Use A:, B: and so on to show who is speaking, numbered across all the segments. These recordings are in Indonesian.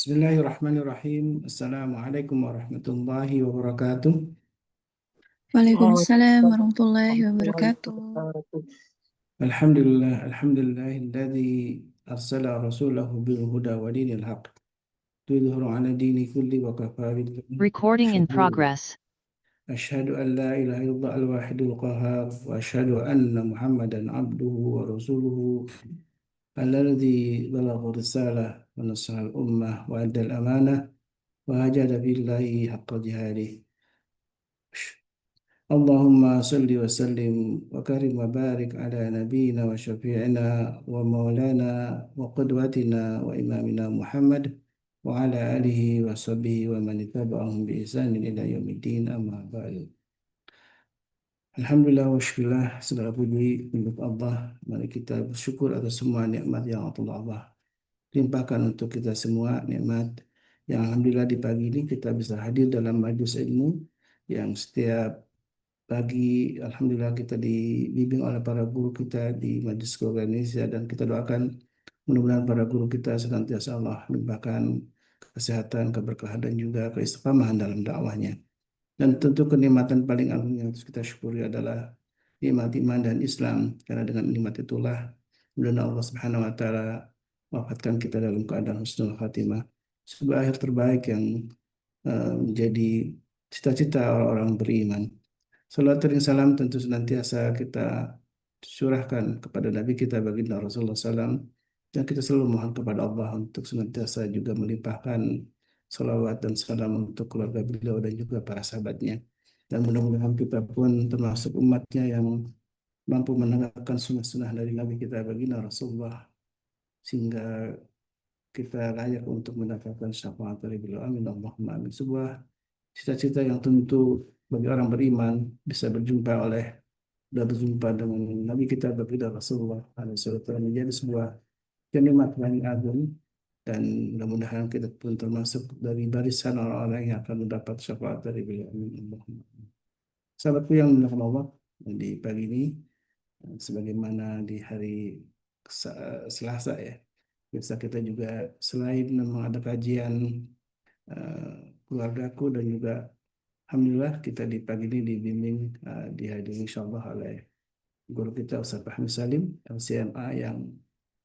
A: Bismillahirrahmanirrahim. Assalamualaikum warahmatullahi wabarakatuh.
B: Waalaikumsalam warahmatullahi wabarakatuh.
A: Alhamdulillahilladzi arsala rasulahu bil huda wa dinil haq. Tudhhiru ala dini kulli wa kafa billahi
C: Recording in
A: shahida.
C: progress.
A: Asyhadu an la ilaha illallah al-wahidul qahhar wa asyhadu anna Muhammadan abduhu wa rasuluhu alladzi balagha risalah wa nasaha al-ummah wa adda al-amanah wa hajada billahi haqqa jihadih. Allahumma salli wa sallim wa karim wa barik ala nabiyyina wa syafi'ina wa maulana wa qudwatina wa imamina Muhammad wa ala alihi wa sahbihi wa man ittaba'ahum bi ihsanin ila yaumiddin amma ba'du. Alhamdulillah wa syukurillah, segala puji untuk Allah. Mari kita bersyukur atas semua nikmat yang Allah limpahkan untuk kita semua, nikmat yang alhamdulillah di pagi ini kita bisa hadir dalam majelis ilmu yang setiap pagi alhamdulillah kita dibimbing oleh para guru kita di Majelis Keluarga Indonesia, dan kita doakan mudah-mudahan para guru kita senantiasa Allah limpahkan kesehatan, keberkahan dan juga keistiqamahan dalam dakwahnya. Dan tentu kenikmatan paling agung yang harus kita syukuri adalah nikmat iman dan Islam, karena dengan nikmat itulah kemudian Allah Subhanahu wa taala wafatkan kita dalam keadaan husnul khatimah, sebuah akhir terbaik yang menjadi cita-cita orang-orang beriman. Salawat dan salam tentu senantiasa kita curahkan kepada Nabi kita baginda Rasulullah SAW, dan kita selalu mohon kepada Allah untuk senantiasa juga melimpahkan salawat dan salam untuk keluarga beliau dan juga para sahabatnya. Dan mudah-mudahan kita pun termasuk umatnya yang mampu menegakkan sunnah-sunnah dari Nabi kita baginda Rasulullah, sehingga kita layak untuk mendapatkan syafaat dari beliau. Amin Allahumma amin. Sebuah cita-cita yang tentu bagi orang beriman bisa berjumpa dengan Nabi kita baginda Rasulullah SAW menjadi sebuah nikmat paling agung, dan mudah-mudahan kita pun termasuk dari barisan orang-orang yang akan mendapat syafaat dari beliau. Amin Allahumma amin. Sahabatku yang dimuliakan Allah, di pagi ini sebagaimana di hari Selasa ya, biasa kita juga selain memang ada kajian keluargaku, dan juga alhamdulillah kita di pagi ini dibimbing dihadiri insyaallah oleh guru kita Ustaz Fahmi Salim LCMA, yang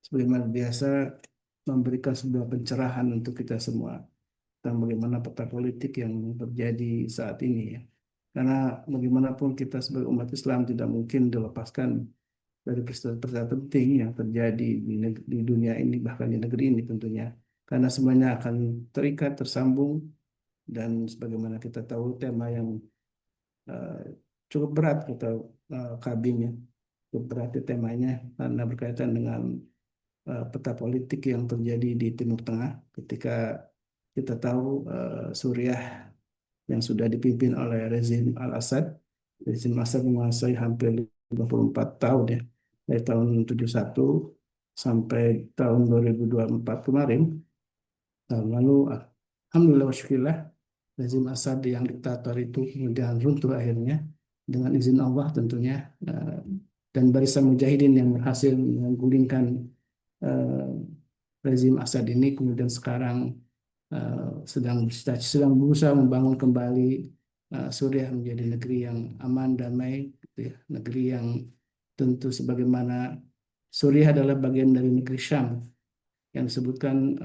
A: sebagaimana biasa memberikan sebuah pencerahan untuk kita semua tentang bagaimana peta politik yang terjadi saat ini ya. Karena bagaimanapun kita sebagai umat Islam tidak mungkin dilepaskan dari peristiwa-peristiwa penting yang terjadi di dunia ini, bahkan di negeri ini tentunya. Karena semuanya akan terikat, tersambung, dan sebagaimana kita tahu tema yang uh, cukup berat atau kabingnya cukup berat di temanya, karena berkaitan dengan peta politik yang terjadi di Timur Tengah ketika kita tahu Suriah yang sudah dipimpin oleh rezim Al-Assad. Rezim Assad menguasai hampir 54 tahun ya, dari tahun 71 sampai tahun 2024 kemarin. Tahun lalu alhamdulillah wa syukurillah rezim Assad yang diktator itu kemudian runtuh akhirnya dengan izin Allah tentunya, dan barisan mujahidin yang berhasil menggulingkan eh, rezim Assad ini kemudian sekarang sedang berusaha membangun kembali Suriah menjadi negeri yang aman, damai, gitu ya. Negeri yang tentu sebagaimana Suriah adalah bagian dari negeri Syam yang disebutkan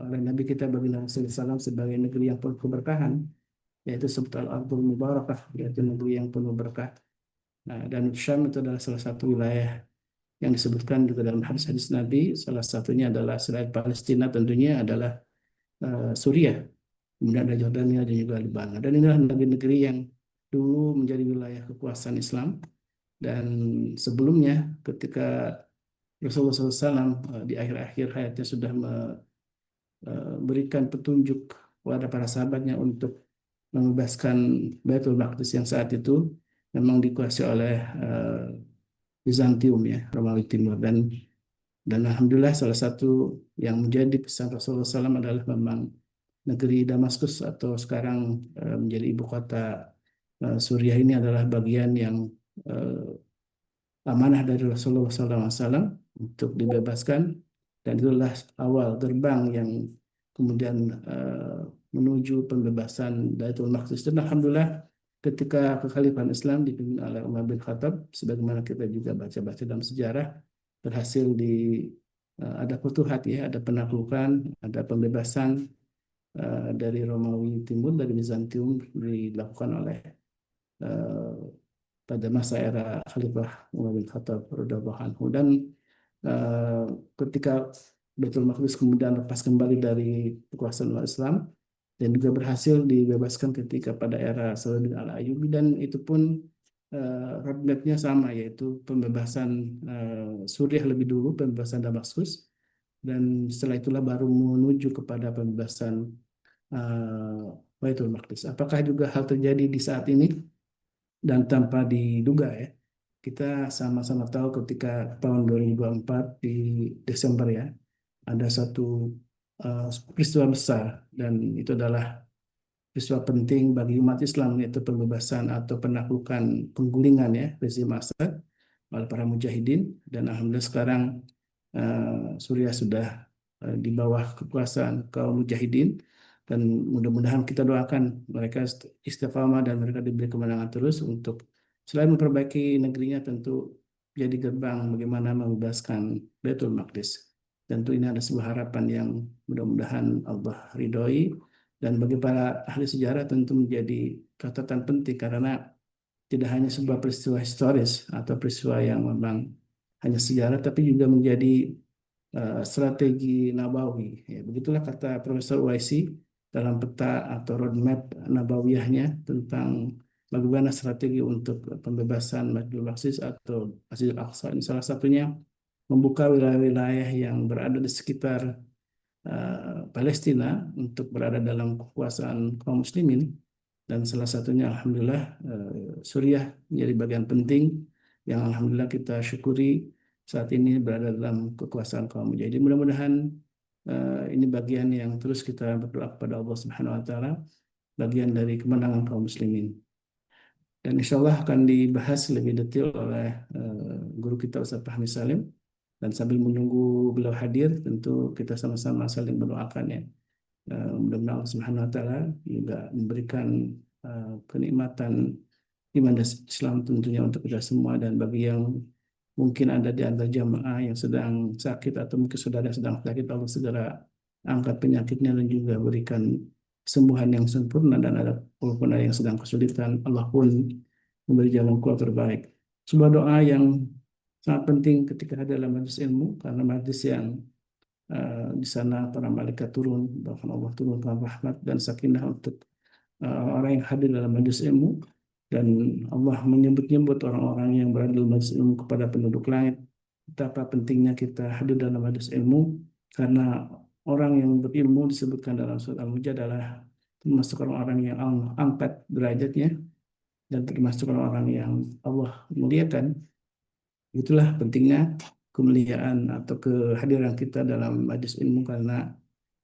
A: oleh Nabi kita baginda Rasulullah SAW sebagai negeri yang penuh keberkahan, yaitu sebut al-ardul mubarakah, yaitu negeri yang penuh berkah. Nah, dan Syam itu adalah salah satu wilayah yang disebutkan juga dalam hadis-hadis Nabi. Salah satunya adalah selain Palestina tentunya adalah Suriah, kemudian ada Jordania dan juga Lebanon. Dan inilah negeri-negeri yang dulu menjadi wilayah kekuasaan Islam, dan sebelumnya ketika Rasulullah SAW di akhir-akhir hayatnya sudah memberikan petunjuk kepada para sahabatnya untuk membebaskan Baitul Maqdis yang saat itu memang dikuasai oleh Bizantium ya, Romawi Timur, dan alhamdulillah salah satu yang menjadi pesan Rasulullah SAW adalah memang negeri Damaskus atau sekarang menjadi ibu kota Suriah ini adalah bagian yang amanah dari Rasulullah SAW untuk dibebaskan, dan itulah awal gerbang yang kemudian menuju pembebasan Baitul Maqdis. Dan alhamdulillah ketika kekhalifahan Islam dipimpin oleh Umar bin Khattab, sebagaimana kita juga baca-baca dalam sejarah, berhasil ada futuhat ya, ada penaklukan, ada pembebasan dari Romawi Timur, dari Bizantium dilakukan oleh eh, pada masa era Khalifah Umar bin Khattab radhiyallahu anhu. Dan eh, ketika Baitul Maqdis kemudian lepas kembali dari kekuasaan umat Islam dan juga berhasil dibebaskan ketika pada era Salahuddin Al-Ayyubi, dan itu pun roadmap-nya sama, yaitu pembebasan Suriah lebih dulu, pembebasan Damaskus, dan setelah itulah baru menuju kepada pembebasan Baitul Maqdis. Apakah juga hal terjadi di saat ini? Dan tanpa diduga ya, kita sama-sama tahu ketika tahun 2024 di Desember ya, ada satu uh, peristiwa besar, dan itu adalah peristiwa penting bagi umat Islam, yaitu pembebasan atau penaklukan, penggulingan ya rezim Assad oleh para mujahidin. Dan alhamdulillah sekarang Suriah sudah di bawah kekuasaan kaum mujahidin, dan mudah-mudahan kita doakan mereka istiqamah dan mereka diberi kemenangan terus untuk selain memperbaiki negerinya, tentu jadi gerbang bagaimana membebaskan Baitul Maqdis. Tentu ini ada sebuah harapan yang mudah-mudahan Allah ridhoi, dan bagi para ahli sejarah tentu menjadi catatan penting, karena tidak hanya sebuah peristiwa historis atau peristiwa yang memang hanya sejarah, tapi juga menjadi strategi Nabawi. Ya, begitulah kata Profesor Uwaisi dalam peta atau roadmap Nabawiyahnya tentang bagaimana strategi untuk pembebasan Masjidil Aqsa atau Masjidil Aqsa. Ini salah satunya membuka wilayah-wilayah yang berada di sekitar Palestina untuk berada dalam kekuasaan kaum muslimin, dan salah satunya alhamdulillah Suriah menjadi bagian penting yang alhamdulillah kita syukuri saat ini berada dalam kekuasaan kaum mujahidin. Mudah-mudahan ini bagian yang terus kita berdoa kepada Allah Subhanahu wa taala, bagian dari kemenangan kaum muslimin. Dan insya Allah akan dibahas lebih detail oleh guru kita Ustaz Fahmi Salim. Dan sambil menunggu beliau hadir, tentu kita sama-sama saling mendoakan ya. Mudah-mudahan Allah Subhanahu wa taala juga memberikan kenikmatan iman dan Islam tentunya untuk kita semua, dan bagi yang mungkin ada di antara jamaah yang sedang sakit atau mungkin saudara yang sedang sakit, Allah segera angkat penyakitnya dan juga berikan kesembuhan yang sempurna, dan ada walaupun ada yang sedang kesulitan, Allah pun memberi jalan keluar terbaik. Sebuah doa yang sangat penting ketika ada dalam majlis ilmu, karena majlis yang di sana para malaikat turun, bahkan Allah turunkan rahmat dan sakinah untuk orang yang hadir dalam majlis ilmu, dan Allah menyebut-nyebut orang-orang yang berada dalam majlis ilmu kepada penduduk langit. Betapa pentingnya kita hadir dalam majlis ilmu, karena orang yang berilmu disebutkan dalam surat Al-Mujadalah termasuk orang-orang yang Allah angkat derajatnya, dan termasuk orang-orang yang Allah muliakan. Itulah pentingnya kemuliaan atau kehadiran kita dalam majlis ilmu, karena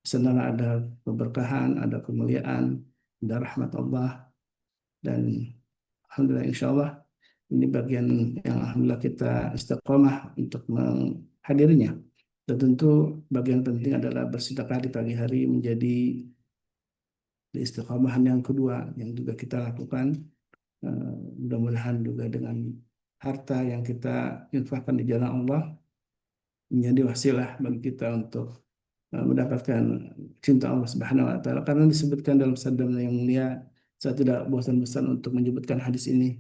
A: di sana ada keberkahan, ada kemuliaan, ada rahmat Allah, dan alhamdulillah insya Allah ini bagian yang alhamdulillah kita istiqomah untuk menghadirinya. Dan tentu bagian penting adalah bersedekah di pagi hari menjadi istiqomahan yang kedua yang juga kita lakukan. Mudah-mudahan juga dengan harta yang kita infakkan di jalan Allah menjadi wasilah bagi kita untuk mendapatkan cinta Allah Subhanahu wa taala, karena disebutkan dalam sabda yang mulia, saya tidak bosan-bosan untuk menyebutkan hadis ini,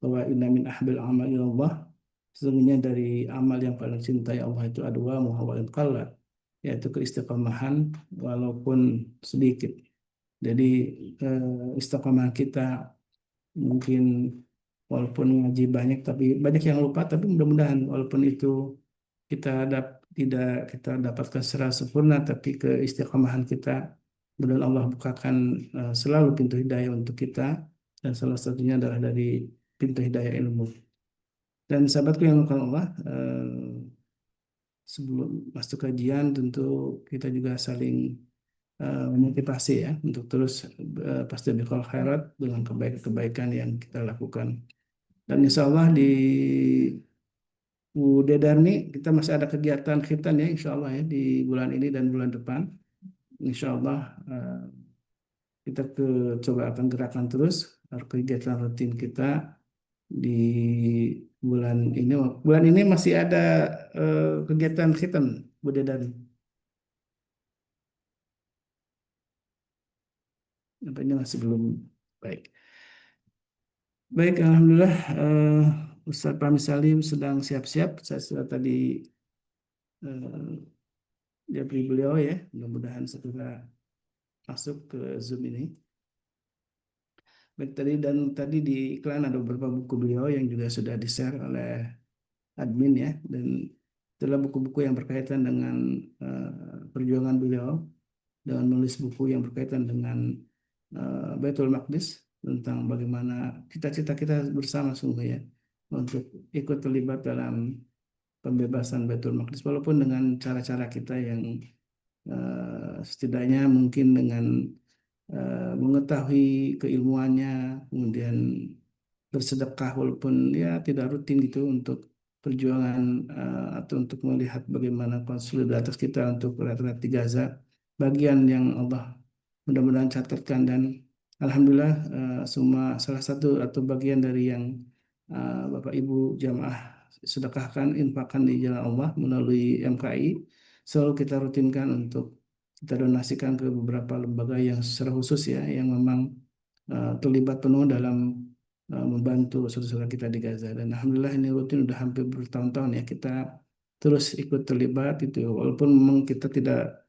A: bahwa inna min ahbil amal Allah, sesungguhnya dari amal yang paling cintai Allah itu adwa muhawalin qalla, yaitu keistiqomahan walaupun sedikit. Jadi istiqomah kita mungkin walaupun ngaji banyak tapi banyak yang lupa, tapi mudah-mudahan walaupun itu kita tidak kita dapatkan secara sempurna, tapi keistiqomahan kita mudah Allah bukakan selalu pintu hidayah untuk kita, dan salah satunya adalah dari pintu hidayah ilmu. Dan sahabatku yang dimuliakan Allah, sebelum masuk kajian tentu kita juga saling memotivasi ya untuk terus pasti berkol khairat dengan kebaikan-kebaikan yang kita lakukan. Dan insya Allah di Bu Dedarni kita masih ada kegiatan khitan ya insya Allah ya di bulan ini dan bulan depan. insya Allah kita coba akan gerakan terus kegiatan rutin kita di bulan ini. Bulan ini masih ada kegiatan khitan, Bu Dedan. Apa ini masih belum baik. Baik, Alhamdulillah Ustaz Fahmi Salim sedang siap-siap. Saya sudah tadi eh, beri beliau ya. Mudah-mudahan segera masuk ke Zoom ini. Baik, tadi di iklan ada beberapa buku beliau yang juga sudah di-share oleh admin ya, dan itulah buku-buku yang berkaitan dengan perjuangan beliau dengan menulis buku yang berkaitan dengan Baitul Maqdis, tentang bagaimana cita-cita kita bersama sungguh ya untuk ikut terlibat dalam pembebasan Baitul Maqdis, walaupun dengan cara-cara kita yang setidaknya mungkin dengan mengetahui keilmuannya, kemudian bersedekah walaupun ya tidak rutin gitu untuk perjuangan atau untuk melihat bagaimana solidaritas kita untuk rakyat di Gaza, bagian yang Allah mudah-mudahan catatkan. Dan Alhamdulillah semua salah satu atau bagian dari yang Bapak Ibu jamaah sedekahkan, infakkan di jalan Allah melalui MKI, selalu kita rutinkan untuk kita donasikan ke beberapa lembaga yang secara khusus ya, yang memang terlibat penuh dalam membantu saudara-saudara kita di Gaza. Dan Alhamdulillah ini rutin udah hampir bertahun-tahun ya kita terus ikut terlibat itu, walaupun memang kita tidak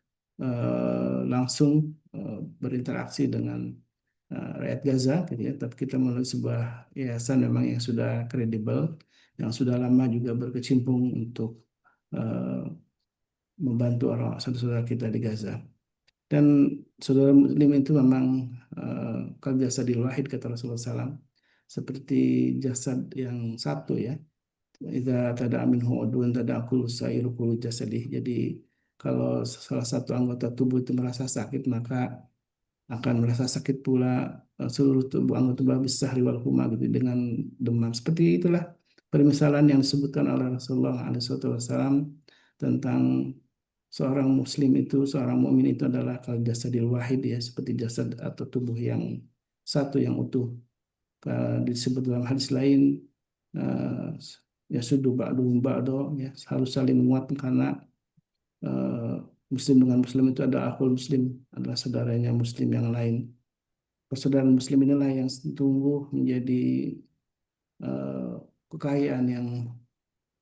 A: langsung berinteraksi dengan rakyat Gaza gitu ya, tapi kita melalui sebuah yayasan memang yang sudah kredibel, yang sudah lama juga berkecimpung untuk eh, membantu orang saudara-saudara kita di Gaza. Dan saudara muslim itu memang kal jasadil wahid kata Rasulullah SAW, seperti jasad yang satu ya. Idza tada minhu udun tada kullu sairu kullu jasadih. Jadi kalau salah satu anggota tubuh itu merasa sakit, maka akan merasa sakit pula seluruh tubuh, anggota tubuh besar riwal kuma gitu dengan demam. Seperti itulah permisalan yang disebutkan oleh Rasulullah SAW tentang seorang muslim itu, seorang mukmin itu adalah kal jasadil wahid ya, seperti jasad atau tubuh yang satu yang utuh. Disebut dalam hadis lain eh, ya sudu ba'du ba'do ya, harus saling menguatkan karena eh, muslim dengan muslim itu ada akhul muslim, adalah saudaranya muslim yang lain. Persaudaraan muslim inilah yang tumbuh menjadi eh, kekayaan yang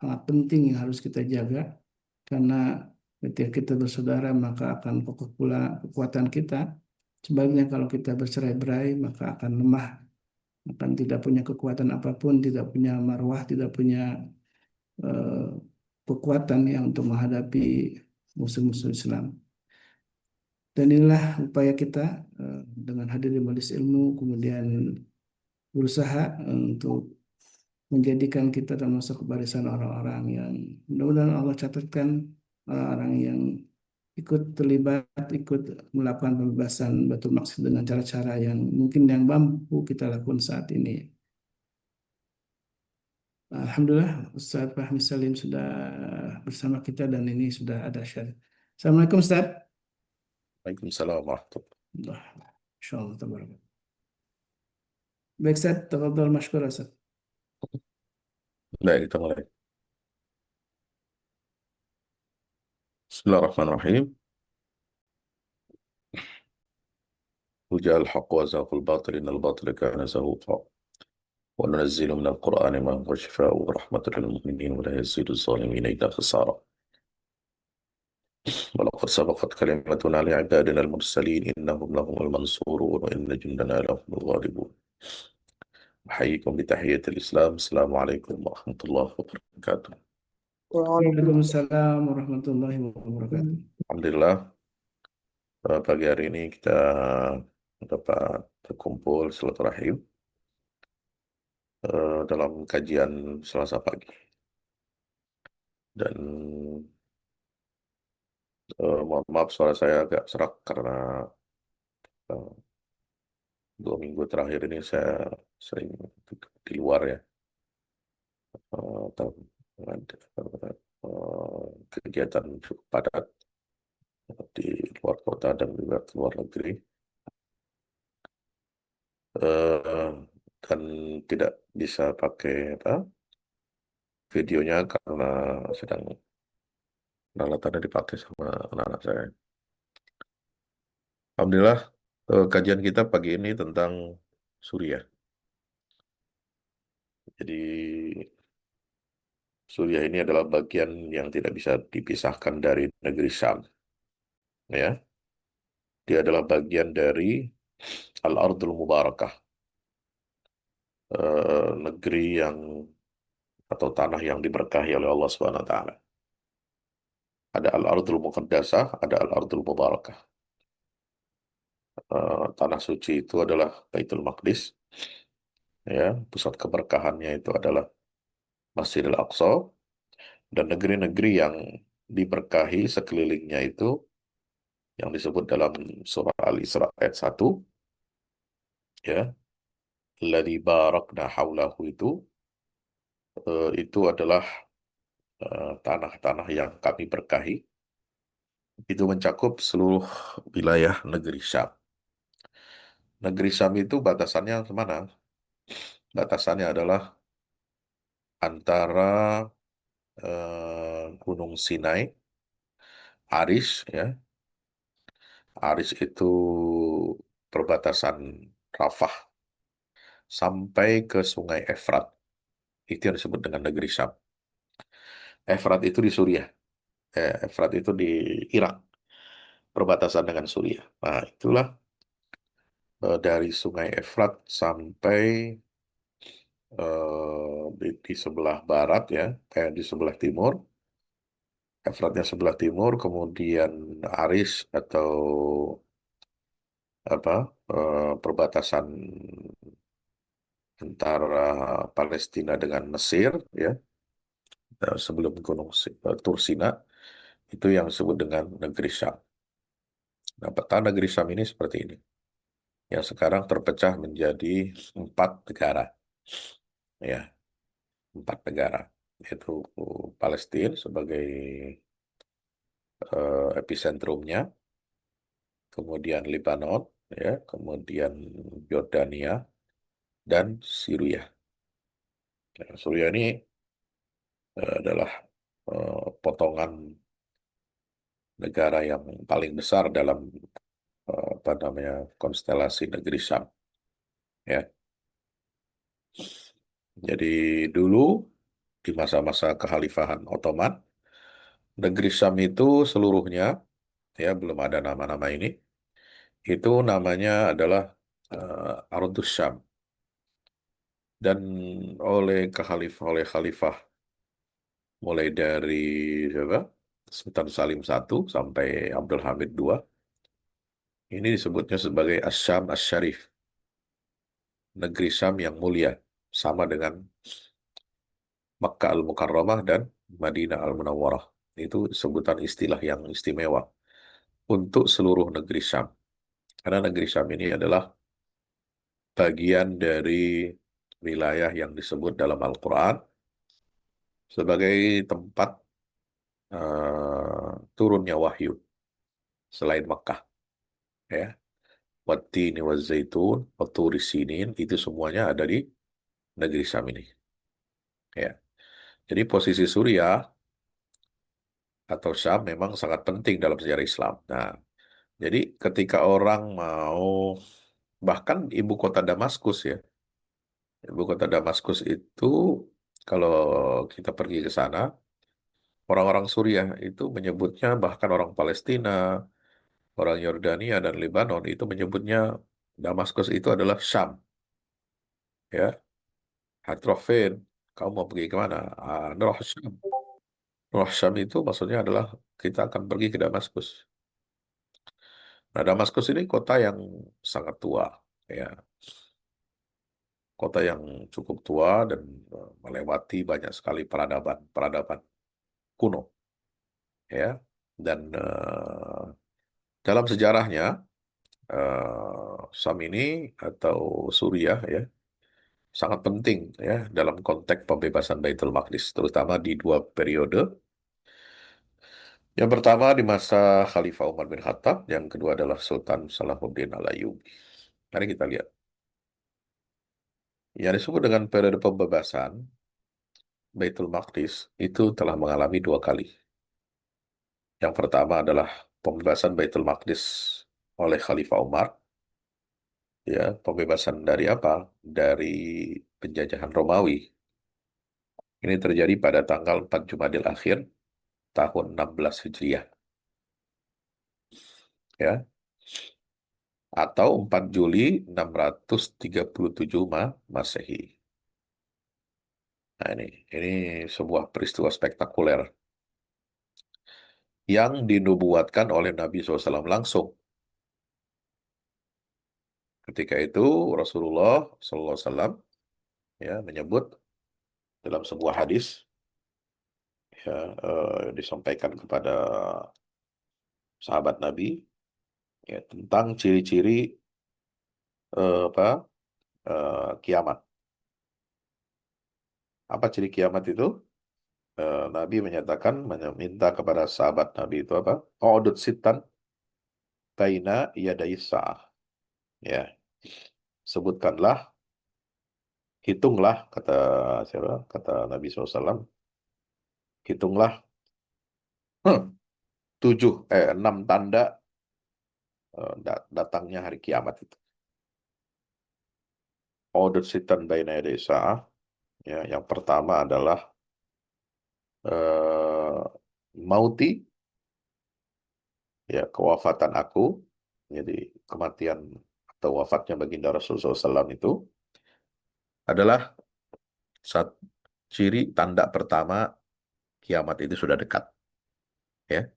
A: sangat penting yang harus kita jaga, karena ketika kita bersaudara maka akan kokoh pula kekuatan kita. Sebaliknya kalau kita bercerai-berai maka akan lemah, akan tidak punya kekuatan apapun, tidak punya marwah, tidak punya eh, kekuatan yang untuk menghadapi musuh-musuh Islam. Dan inilah upaya kita dengan hadir di majelis ilmu, kemudian berusaha untuk menjadikan kita termasuk barisan orang-orang yang mudah-mudahan Allah catatkan, orang-orang yang ikut terlibat, ikut melakukan pembebasan Baitul Maqdis dengan cara-cara yang mungkin yang mampu kita lakukan saat ini. Alhamdulillah Ustaz Fahmi Salim sudah bersama kita dan ini sudah ada share. Assalamualaikum Ustaz.
C: Waalaikumsalam warahmatullahi.
A: Allah, insyaallah tabarak. Baik Ustaz, tafadhol mashkur Ustaz.
C: Baik, kita mulai. Bismillahirrahmanirrahim. وجاء الحق وزهق الباطل إن الباطل كان زهوقا وننزل من القرآن ما هو شفاء ورحمة للمؤمنين ولا يزيد الظالمين إلا خسارا ولقد سبقت كلمتنا لعبادنا المرسلين إنهم لهم المنصورون وإن جندنا لهم الغالبون أحييكم بتحية الإسلام السلام عليكم ورحمة الله وبركاته.
A: Waalaikumsalam warahmatullahi wabarakatuh.
C: Alhamdulillah pagi hari ini kita dapat berkumpul silaturahim dalam kajian Selasa pagi. Dan mohon maaf suara saya agak serak karena 2 minggu terakhir ini saya sering di luar ya, atau kegiatan cukup padat di keluar kota dan juga keluar negeri. Eh, dan tidak bisa pakai apa videonya karena sedang peralatannya dipakai sama anak-anak saya. Alhamdulillah, kajian kita pagi ini tentang Suriah. Jadi Suriah ini adalah bagian yang tidak bisa dipisahkan dari negeri Syam. Ya, dia adalah bagian dari Al-Ardul Mubarakah, negeri yang atau tanah yang diberkahi oleh Allah Subhanahu wa taala. Ada Al-Ardul Muqaddasah, ada Al-Ardul Mubarakah. Tanah suci itu adalah Baitul Maqdis, ya, pusat keberkahannya itu adalah Masjidil Aqsa, dan negeri-negeri yang diberkahi sekelilingnya itu yang disebut dalam surah Al-Isra ayat 1, ya, alladzi barakna haulahu itu adalah tanah-tanah yang kami berkahi, itu mencakup seluruh wilayah negeri Syam. Negeri Syam itu batasannya kemana? Batasannya adalah antara Gunung Sinai, Aris, ya. Aris itu perbatasan Rafah sampai ke Sungai Efrat. Itu yang disebut dengan negeri Syam. Efrat itu di Suriah. Efrat itu di Irak, perbatasan dengan Suriah. Nah, itulah dari Sungai Efrat sampai di sebelah barat, ya, di sebelah timur. Efratnya sebelah timur, kemudian Aris atau apa perbatasan antara Palestina dengan Mesir, ya, sebelum Gunung Tursina, itu yang disebut dengan negeri Syam. Nah, peta negeri Syam ini seperti ini, yang sekarang terpecah menjadi 4 negara, ya, 4 negara, yaitu Palestina sebagai epicentrumnya, kemudian Lebanon, ya, kemudian Yordania dan Syria. Ya, Syria ini adalah potongan negara yang paling besar dalam apa namanya konstelasi negeri Syam. Ya, jadi dulu di masa-masa kekhalifahan Ottoman, negeri Syam itu seluruhnya, ya, belum ada nama-nama ini, itu namanya adalah Ardus Syam. Dan oleh khalifah mulai dari siapa? Sultan Salim I sampai Abdul Hamid II, ini disebutnya sebagai Asyam Asyarif, negeri Syam yang mulia, sama dengan Makkah Al-Mukarramah dan Madinah Al-Munawwarah. Itu sebutan istilah yang istimewa untuk seluruh negeri Syam. Karena negeri Syam ini adalah bagian dari wilayah yang disebut dalam Al-Quran sebagai tempat turunnya wahyu selain Makkah. Ya. Wattini wazzaitun, watturi sinin, itu semuanya ada di negeri Syam ini. Ya. Jadi posisi Suriah atau Syam memang sangat penting dalam sejarah Islam. Nah, jadi ketika orang mau, bahkan ibu kota Damaskus, ya, ibu kota Damaskus itu kalau kita pergi ke sana, orang-orang Suriah itu menyebutnya, bahkan orang Palestina, orang Yordania dan Lebanon itu menyebutnya Damaskus itu adalah Syam, ya. Hatrofin, kamu mau pergi kemana? Nurah Syam. Nurah Syam itu maksudnya adalah kita akan pergi ke Damaskus. Nah, Damaskus ini kota yang sangat tua, ya, kota yang cukup tua dan melewati banyak sekali peradaban kuno, ya. Dan dalam sejarahnya Syam ini atau Suriah, ya, sangat penting, ya, dalam konteks pembebasan Baitul Maqdis, terutama di 2 periode. Yang pertama di masa Khalifah Umar bin Khattab, yang kedua adalah Sultan Salahuddin Al-Ayyubi. Mari kita lihat. Yang disebut dengan periode pembebasan Baitul Maqdis itu telah mengalami dua kali. Yang pertama adalah pembebasan Baitul Maqdis oleh Khalifah Umar. Ya, pembebasan dari apa? Dari penjajahan Romawi. Ini terjadi pada tanggal 4 Jumadil Akhir tahun 16 Hijriah. Ya, atau 4 Juli 637 Masehi. Nah, ini sebuah peristiwa spektakuler yang dinubuatkan oleh Nabi SAW langsung. Ketika itu Rasulullah SAW ya menyebut dalam sebuah hadis ya, disampaikan kepada sahabat Nabi ya, tentang ciri-ciri apa kiamat. Apa ciri kiamat itu? Nabi menyatakan meminta kepada sahabat Nabi itu apa? Qa'udut sitan baina yaday sa'ah. Ya, sebutkanlah, hitunglah kata siapa? Kata Nabi SAW, hitunglah hmm, 6 tanda datangnya hari kiamat itu. Qa'udut sitan baina yaday sa'ah. Ya, yang pertama adalah eh, mauti, ya kewafatan aku, jadi kematian atau wafatnya baginda Rasulullah SAW itu adalah saat ciri tanda pertama kiamat itu sudah dekat. Ya.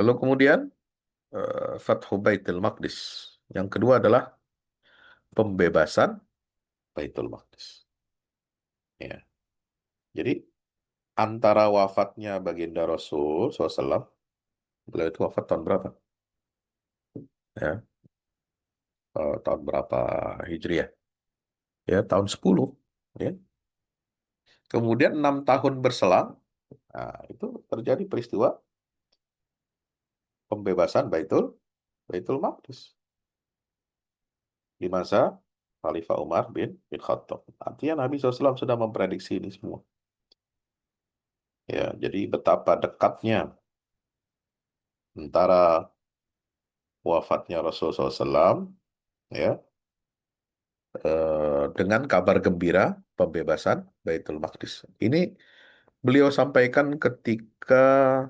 C: Lalu kemudian Fathu Baitul Maqdis. Yang kedua adalah pembebasan Baitul Maqdis. Ya. Jadi antara wafatnya baginda Rasul SAW, beliau itu wafat tahun berapa? Ya, tahun berapa Hijriah? Ya, tahun 10. Ya. Kemudian 6 tahun berselang, nah, itu terjadi peristiwa pembebasan Baitul Maqdis di masa Khalifah Umar bin Khattab. Artinya Nabi SAW sudah memprediksi ini semua. Ya, jadi betapa dekatnya antara wafatnya Rasulullah SAW ya dengan kabar gembira pembebasan Baitul Maqdis. Ini beliau sampaikan ketika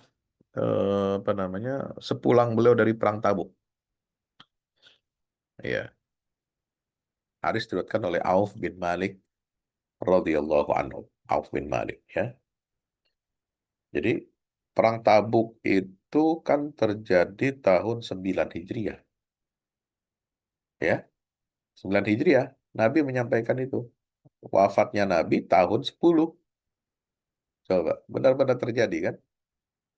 C: apa namanya sepulang beliau dari perang Tabuk. Ya, hadis diriwayatkan oleh Auf bin Malik radhiyallahu anhu. Auf bin Malik ya. Jadi perang Tabuk itu kan terjadi tahun 9 Hijriah. Ya, 9 Hijriah. Nabi menyampaikan itu. Wafatnya Nabi tahun 10. Coba, benar-benar terjadi kan?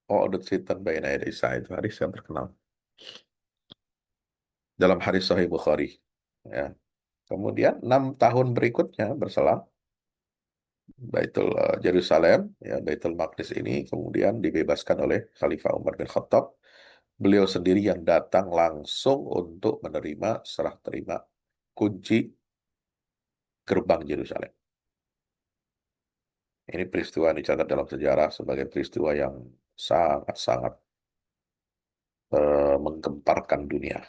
C: U'udud fitan baina yaday sa'a, itu hadis yang terkenal. Dalam hadis Sahih Bukhari. Ya. Kemudian 6 tahun berikutnya berselang, Baitul Yerusalem, ya Baitul Maqdis ini kemudian dibebaskan oleh Khalifah Umar bin Khattab. Beliau sendiri yang datang langsung untuk menerima serah terima kunci gerbang Yerusalem. Ini peristiwa yang dicatat dalam sejarah sebagai peristiwa yang sangat-sangat menggemparkan dunia.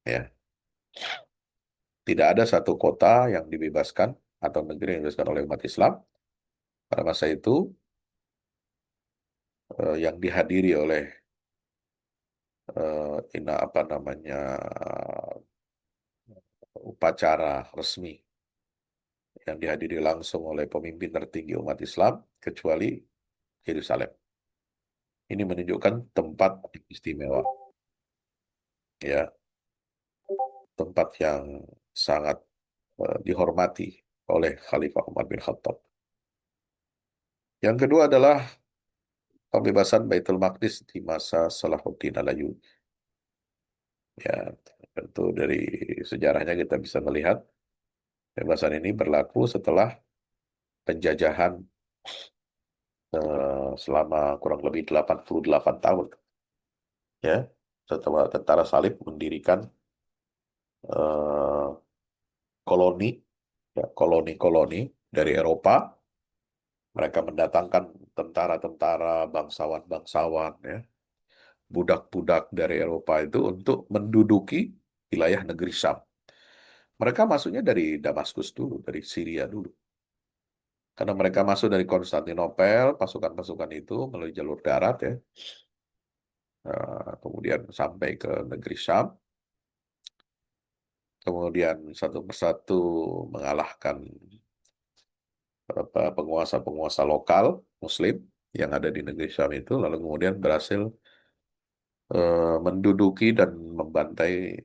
C: Ya, tidak ada satu kota yang dibebaskan atau negeri yang dibebaskan oleh umat Islam pada masa itu yang dihadiri oleh apa namanya upacara resmi yang dihadiri langsung oleh pemimpin tertinggi umat Islam kecuali Yerusalem. Ini menunjukkan tempat istimewa, ya, tempat yang sangat dihormati oleh Khalifah Umar bin Khattab. Yang kedua adalah pembebasan Baitul Maqdis di masa Salahuddin Al-Ayyubi. Ya, tentu dari sejarahnya kita bisa melihat pembebasan ini berlaku setelah penjajahan selama kurang lebih 88 tahun, ya, setelah tentara salib mendirikan eh, koloni, ya, koloni-koloni dari Eropa. Mereka mendatangkan tentara-tentara, bangsawan-bangsawan, ya, budak-budak dari Eropa itu untuk menduduki wilayah negeri Syam. Mereka masuknya dari Damaskus dulu, dari Syria dulu. Karena mereka masuk dari Konstantinopel, pasukan-pasukan itu melalui jalur darat, ya, kemudian sampai ke negeri Syam, kemudian satu persatu mengalahkan penguasa-penguasa lokal Muslim yang ada di negeri Syam itu, lalu kemudian berhasil menduduki dan membantai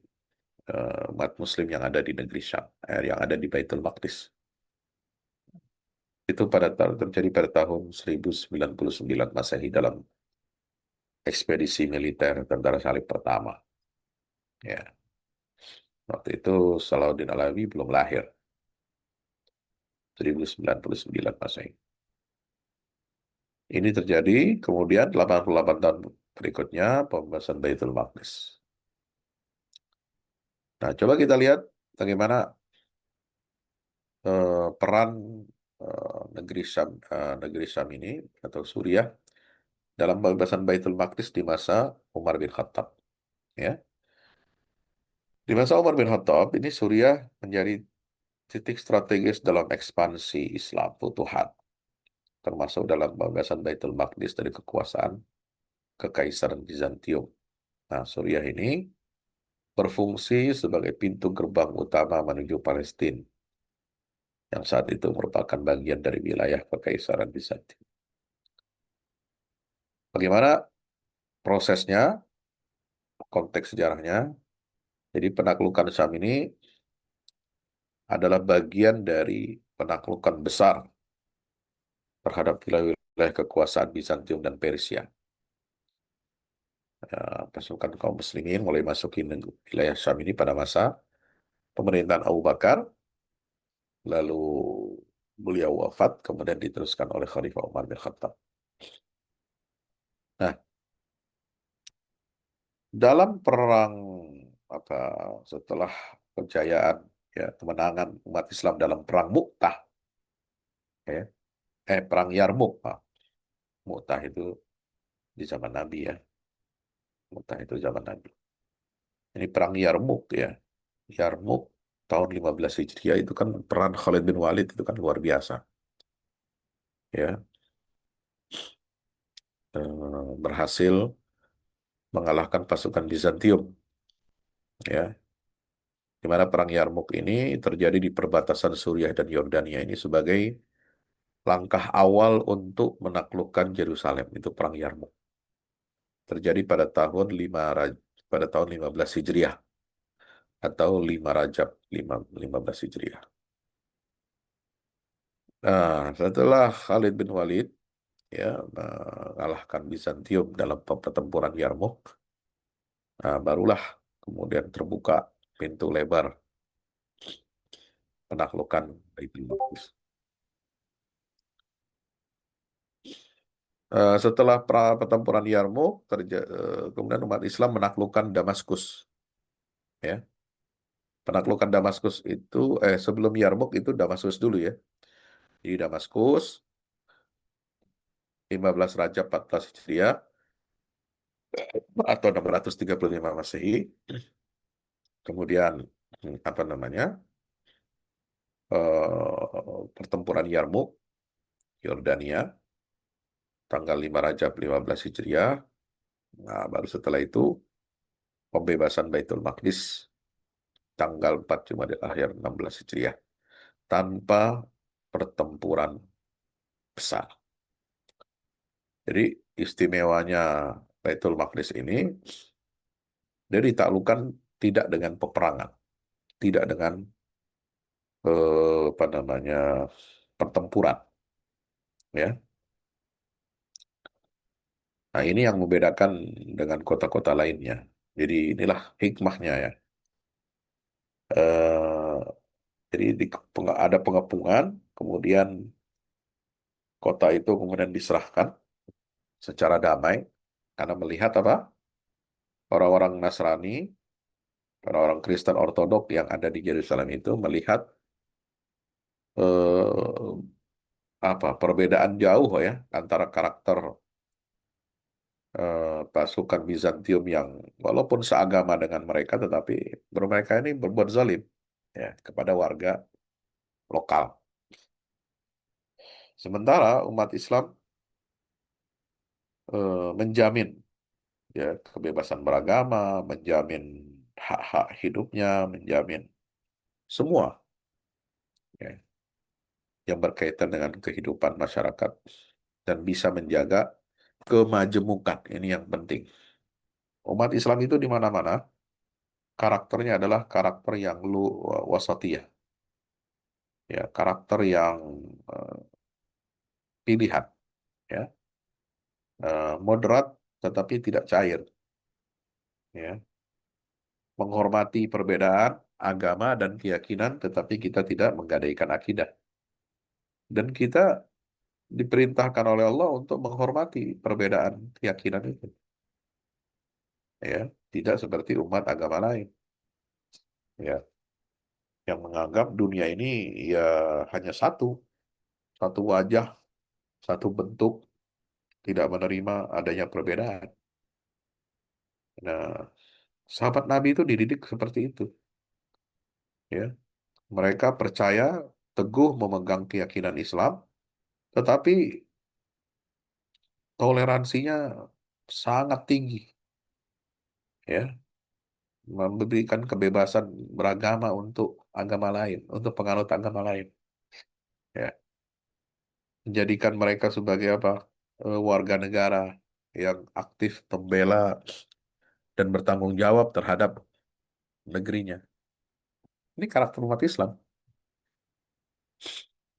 C: umat Muslim yang ada di negeri Syam, yang ada di Baitul Maqdis. Itu terjadi pada tahun 1099 Masehi dalam ekspedisi militer tentara salib pertama. Ya, waktu itu Salahuddin Alawi belum lahir, 1099 Masehi. Ini terjadi, kemudian 88 tahun berikutnya pembebasan Baitul Maqdis. Nah, coba kita lihat bagaimana peran negeri Syam ini atau Suriah dalam pembebasan Baitul Maqdis di masa Umar bin Khattab. Ya, di masa Umar bin Khattab ini Suriah menjadi titik strategis dalam ekspansi Islam, Futuhat, termasuk dalam pembebasan Baitul Maqdis dari kekuasaan Kekaisaran Bizantium. Nah, Suriah ini berfungsi sebagai pintu gerbang utama menuju Palestina, yang saat itu merupakan bagian dari wilayah Kekaisaran Bizantium. Bagaimana prosesnya, konteks sejarahnya? Jadi penaklukan Syam ini adalah bagian dari penaklukan besar terhadap wilayah kekuasaan Bizantium dan Persia. Pasukan kaum muslimin mulai masukin wilayah Syam ini pada masa pemerintahan Abu Bakar, lalu beliau wafat, kemudian diteruskan oleh Khalifah Umar bin Khattab. Nah, dalam perang apa setelah kejayaan, ya, kemenangan umat Islam dalam perang Mu'tah, ya, perang Yarmuk, Pak. Mu'tah itu di zaman Nabi, ya. Mu'tah itu zaman Nabi. Ini perang Yarmuk, ya. Yarmuk tahun 15 Hijriah itu kan peran Khalid bin Walid itu kan luar biasa. Ya, berhasil mengalahkan pasukan Bizantium, ya. Di mana perang Yarmuk ini terjadi di perbatasan Suriah dan Yordania ini sebagai langkah awal untuk menaklukkan Yerusalem. Itu perang Yarmuk. Terjadi pada tahun 15 Hijriah atau 5 Rajab 15 Hijriah. Nah, setelah Khalid bin Walid, ya, mengalahkan Bizantium dalam pertempuran Yarmuk, nah, barulah kemudian terbuka pintu lebar penaklukan Baitul Maqdis. Setelah pertempuran Yarmuk, kemudian umat Islam menaklukkan Damaskus. Ya, penaklukan Damaskus itu sebelum Yarmuk itu Damaskus dulu, ya. Di Damaskus 15 Rajab 14 Hijriah atau 635 Masehi. Kemudian apa namanya? Pertempuran Yarmuk, Yordania, tanggal 5 Rajab 15 Hijriah. Nah, baru setelah itu pembebasan Baitul Maqdis tanggal 4 Jumadil Akhir 16 Hijriah tanpa pertempuran besar. Jadi istimewanya Baitul Maqdis ini dia ditaklukkan tidak dengan peperangan, tidak dengan apa namanya pertempuran, ya. Nah, ini yang membedakan dengan kota-kota lainnya. Jadi inilah hikmahnya, ya. Eh, jadi ada pengepungan, kemudian Kota itu kemudian diserahkan secara damai karena melihat apa? Orang-orang Nasrani, orang-orang Kristen Ortodok yang ada di Yerusalem itu melihat eh, perbedaan jauh ya antara karakter pasukan Bizantium yang walaupun seagama dengan mereka, tetapi mereka ini berbuat zalim ya kepada warga lokal. Sementara umat Islam menjamin ya kebebasan beragama, menjamin hak-hak hidupnya, menjamin semua ya, yang berkaitan dengan kehidupan masyarakat dan bisa menjaga kemajemukan. Ini yang penting. Umat Islam itu di mana-mana karakternya adalah karakter yang wasatiyah, ya karakter yang eh, pilihan, ya moderat tetapi tidak cair, ya menghormati perbedaan agama dan keyakinan, tetapi kita tidak menggadaikan akidah. Dan kita diperintahkan oleh Allah untuk menghormati perbedaan keyakinan itu, ya tidak seperti umat agama lain, ya yang menganggap dunia ini ya hanya satu, satu wajah, satu bentuk, tidak menerima adanya perbedaan. Nah, sahabat Nabi itu dididik seperti itu, ya. Mereka percaya teguh memegang keyakinan Islam, tetapi toleransinya sangat tinggi, ya, memberikan kebebasan beragama untuk agama lain, untuk penganut agama lain, ya, menjadikan mereka sebagai apa? Warga negara yang aktif membela dan bertanggung jawab terhadap negerinya. Ini karakter umat Islam.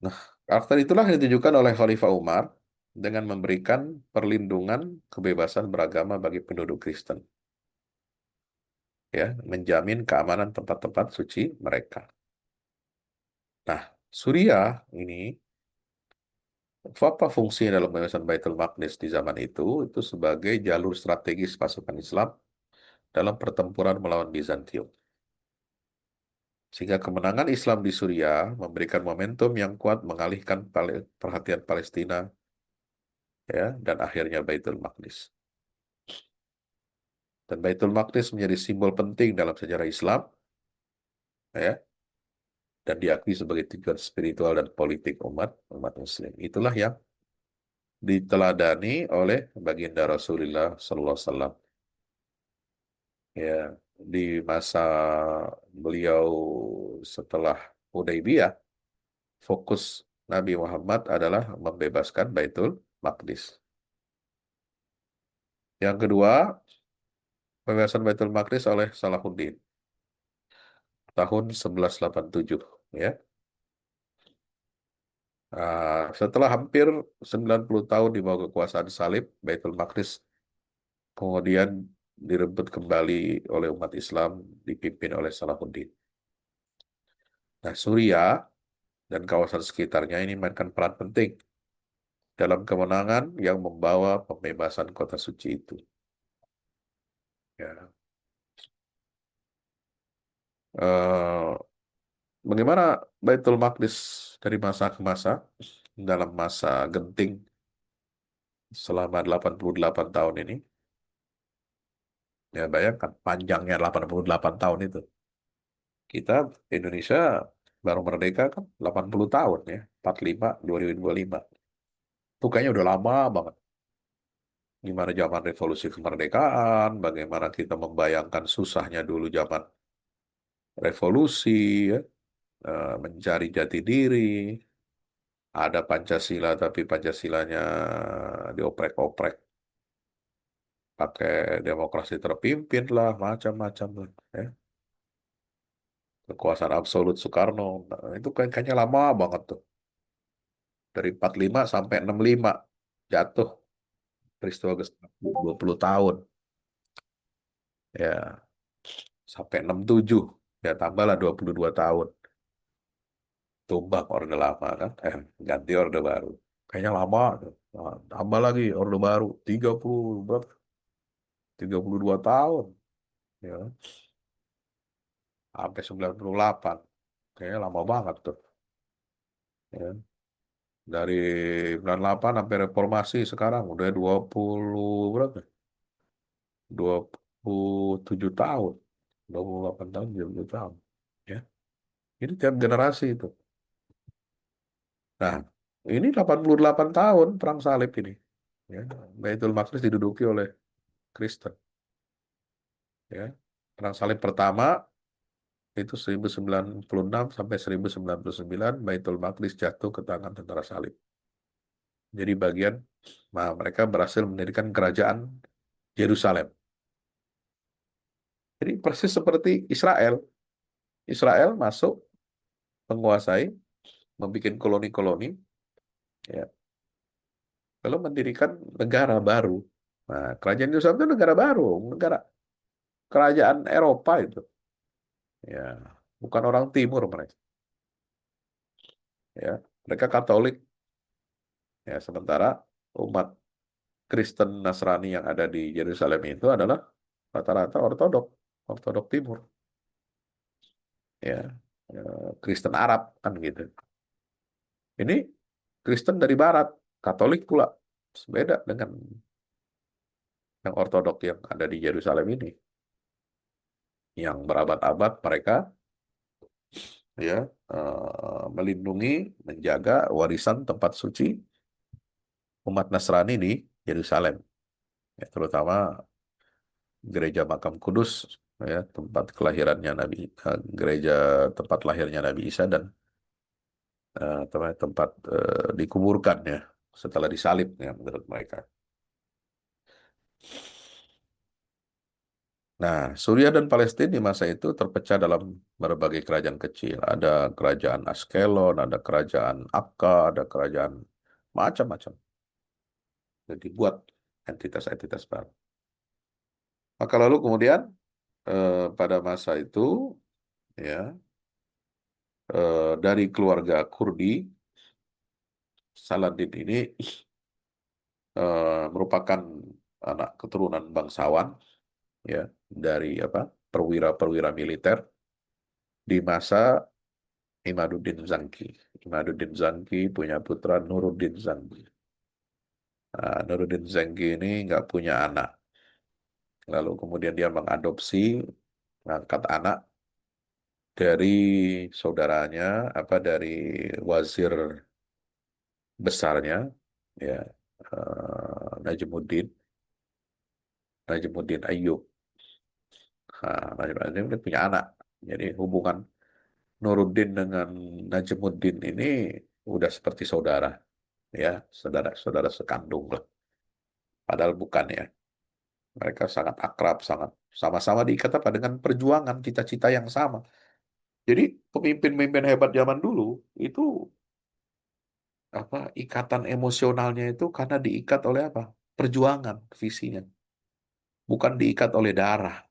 C: Nah, karakter itulah yang ditunjukkan oleh Khalifah Umar dengan memberikan perlindungan kebebasan beragama bagi penduduk Kristen, ya, menjamin keamanan tempat-tempat suci mereka. Nah, Suriah ini apa fungsinya dalam pembebasan Baitul Maqdis di zaman itu? Itu sebagai jalur strategis pasukan Islam dalam pertempuran melawan Bizantium. Sehingga kemenangan Islam di Suriah memberikan momentum yang kuat mengalihkan perhatian Palestina, ya, dan akhirnya Baitul Maqdis. Dan Baitul Maqdis menjadi simbol penting dalam sejarah Islam, ya, dan diakui sebagai tujuan spiritual dan politik umat Muslim. Itulah yang diteladani oleh baginda Rasulullah Sallallahu Alaihi Wasallam, ya, di masa beliau setelah Hudaybiyah, fokus Nabi Muhammad adalah membebaskan Baitul Maqdis. Yang kedua, pembebasan Baitul Maqdis oleh Salahuddin tahun 1187, ya. Setelah hampir 90 tahun di bawah kekuasaan salib, Baitul Maqdis kemudian direbut kembali oleh umat Islam dipimpin oleh Salahuddin. Nah, Suriah dan kawasan sekitarnya ini mainkan peran penting dalam kemenangan yang membawa pembebasan kota suci itu. Ya. Eh, Bagaimana Baitul Maqdis dari masa ke masa, dalam masa genting selama 88 tahun ini, ya bayangkan panjangnya 88 tahun itu. Kita Indonesia baru merdeka kan 80 tahun ya, 45, 2025. Itu kayaknya udah lama banget. Gimana zaman revolusi kemerdekaan, bagaimana kita membayangkan susahnya dulu zaman revolusi, ya, mencari jati diri, ada Pancasila tapi Pancasilanya dioprek-oprek, pakai demokrasi terpimpin lah, macam-macam lah, ya. Kekuasaan absolut Soekarno, nah, itu kayaknya lama banget tuh. Dari 45 sampai 65 jatuh peristiwa Gestapo 20 tahun. Ya, sampai 67 ya tambahlah 22 tahun. Tumbang Orde Lama kan, ganti Orde Baru. Kayaknya lama tuh. Nah, tambah lagi Orde Baru 30 berapa? 32 tahun ya. Sampai 98. Kayaknya lama banget tuh. Ya. Dari 98 sampai reformasi sekarang udah 20 berapa? 27 tahun. 28 tahun, 30 tahun. Ya. Ini tiap generasi itu. Nah, ini 88 tahun perang salib ini. Ya. Baitul Maqdis diduduki oleh Kristen. Ya. Perang salib pertama itu 1096 sampai 1099 Baitul Maqdis jatuh ke tangan tentara salib. Jadi bagian, nah mereka berhasil mendirikan kerajaan Yerusalem. Jadi persis seperti Israel. Israel masuk, menguasai, membuat koloni-koloni, ya, lalu mendirikan negara baru. Nah, kerajaan Yerusalem itu negara baru, negara kerajaan Eropa itu. Ya, bukan orang Timur mereka. Ya, mereka Katolik. Ya, sementara umat Kristen Nasrani yang ada di Yerusalem itu adalah rata-rata Ortodok, Ortodok Timur. Ya, ya, Kristen Arab kan gitu. Ini Kristen dari Barat, Katolik pula. Beda dengan yang Ortodok yang ada di Yerusalem ini. Yang berabad-abad mereka ya melindungi, menjaga warisan tempat suci umat Nasrani di Yerusalem. Ya, terutama gereja Makam Kudus, ya, tempat kelahirannya Nabi, gereja tempat lahirnya Nabi Isa dan tempat dikuburkan ya setelah disalib ya menurut mereka. Nah, Suriah dan Palestina di masa itu terpecah dalam berbagai kerajaan kecil. Ada kerajaan Askelon, ada kerajaan Akka, ada kerajaan macam-macam. Jadi buat entitas-entitas baru. Maka lalu kemudian pada masa itu ya dari keluarga Kurdi, Saladin ini merupakan anak keturunan bangsawan ya dari apa perwira-perwira militer di masa Imaduddin Zanki. Imaduddin Zanki punya putra Nuruddin Zanki. Nah, Nuruddin Zanki ini nggak punya anak. Lalu kemudian dia mengadopsi, ngangkat anak dari saudaranya, apa dari wazir besarnya, ya Najmuddin, Najmuddin Ayyub. Nah, Najmuddin dia punya anak. Jadi hubungan Nuruddin dengan Najmuddin ini udah seperti saudara, ya saudara-saudara sekandung lah. Padahal bukan ya. Mereka sangat akrab, sangat sama-sama diikat apa dengan perjuangan cita-cita yang sama. Jadi pemimpin-pemimpin hebat zaman dulu itu apa ikatan emosionalnya itu karena diikat oleh apa? Perjuangan visinya, bukan diikat oleh darah,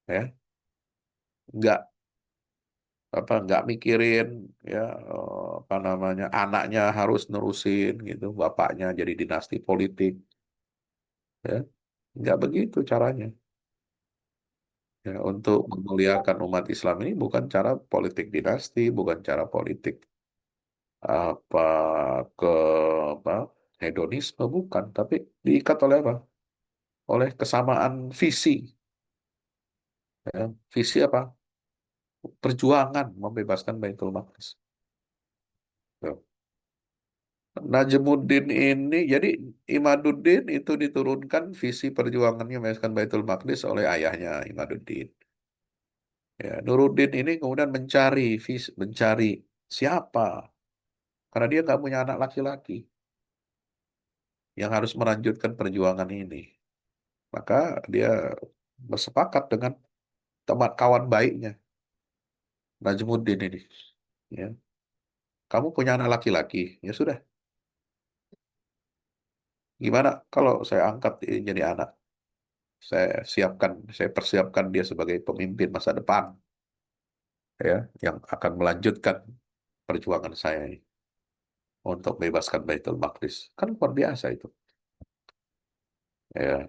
C: ya. Nggak nggak mikirin ya apa namanya anaknya harus nerusin gitu, bapaknya jadi dinasti politik, ya. Nggak begitu caranya. Ya, untuk memuliakan umat Islam ini bukan cara politik dinasti, bukan cara politik apa ke apa hedonisme bukan, tapi diikat oleh apa? Oleh kesamaan visi, ya. Visi apa? Perjuangan membebaskan Baitul Maqdis. Tuh. Najmuddin ini, jadi Imaduddin itu diturunkan visi perjuangannya membebaskan Baitul Maqdis oleh ayahnya Imaduddin. Ya, Nuruddin ini kemudian mencari siapa, karena dia nggak punya anak laki-laki yang harus melanjutkan perjuangan ini. Maka dia bersepakat dengan teman kawan baiknya, Najmuddin ini. Ya. Kamu punya anak laki-laki, ya sudah. Gimana kalau saya angkat dia jadi anak? Saya persiapkan dia sebagai pemimpin masa depan, ya, yang akan melanjutkan perjuangan saya ini. untuk membebaskan Baitul Maqdis. Kan luar biasa itu. Ya,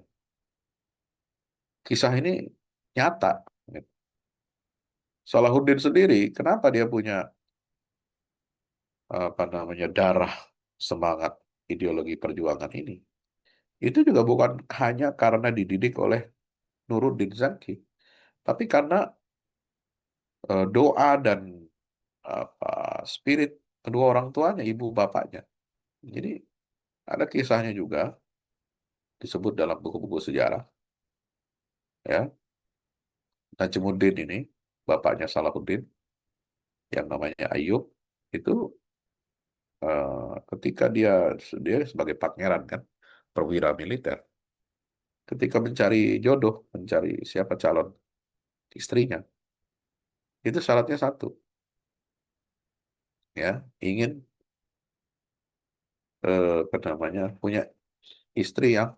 C: kisah ini nyata. Salahuddin sendiri, kenapa dia punya apa namanya darah semangat ideologi perjuangan ini? Itu juga bukan hanya karena dididik oleh Nuruddin Zaki, tapi karena doa dan apa spirit kedua orang tuanya, ibu bapaknya. Jadi ada kisahnya juga disebut dalam buku-buku sejarah, ya. Najmuddin ini, bapaknya Salahuddin, yang namanya Ayub, itu ketika dia sebagai pangeran kan, perwira militer, ketika mencari jodoh, mencari siapa calon istrinya, itu syaratnya satu, ya, ingin apa namanya punya istri yang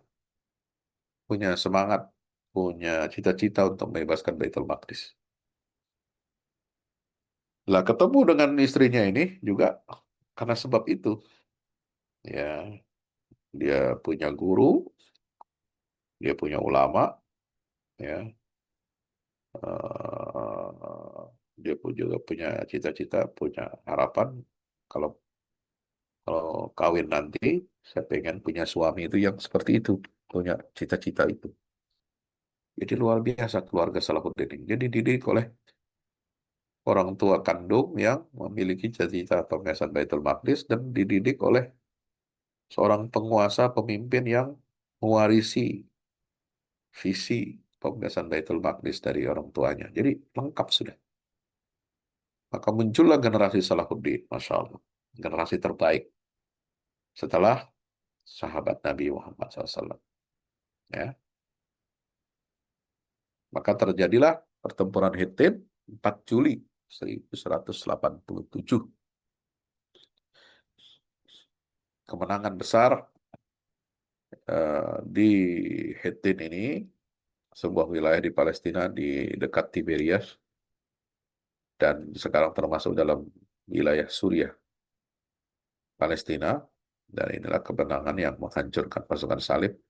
C: punya semangat, punya cita-cita untuk membebaskan Baitul Maqdis. Lah ketemu dengan istrinya ini juga karena sebab itu, ya, dia punya guru, dia punya ulama, ya, dia pun juga punya cita-cita, punya harapan kalau kalau kawin nanti saya pengen punya suami itu yang seperti itu, punya cita-cita itu. Jadi luar biasa keluarga Salahuddin ini. Jadi dididik oleh orang tua kandung yang memiliki cita-cita pembebasan Baitul Maqdis dan dididik oleh seorang penguasa pemimpin yang mewarisi visi pembebasan Baitul Maqdis dari orang tuanya. Jadi lengkap sudah. Maka muncullah generasi Salahuddin, Masya Allah. Generasi terbaik setelah sahabat Nabi Muhammad SAW. Ya. Maka terjadilah pertempuran Hittin 4 Juli 1187. Kemenangan besar di Hittin ini, sebuah wilayah di Palestina di dekat Tiberias, dan sekarang termasuk dalam wilayah Suriah, Palestina, dan inilah kemenangan yang menghancurkan pasukan salib,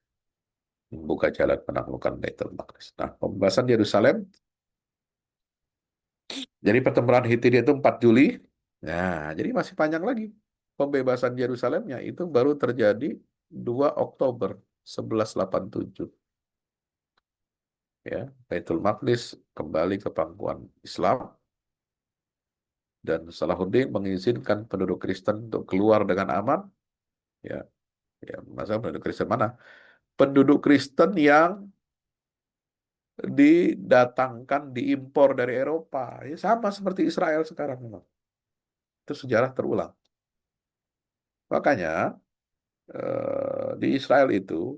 C: membuka jalan menaklukkan Baitul Maqdis. Nah, pembebasan Yerusalem, jadi pertempuran Hittin itu 4 Juli, nah, jadi masih panjang lagi. Pembebasan Yerusalemnya itu baru terjadi 2 Oktober 1187. Ya, Baitul Maqdis kembali ke pangkuan Islam, dan Salahuddin mengizinkan penduduk Kristen untuk keluar dengan aman. Ya, ya, masa penduduk Kristen mana? Penduduk Kristen yang didatangkan, diimpor dari Eropa. Ya, sama seperti Israel sekarang memang. Itu sejarah terulang. Makanya di Israel itu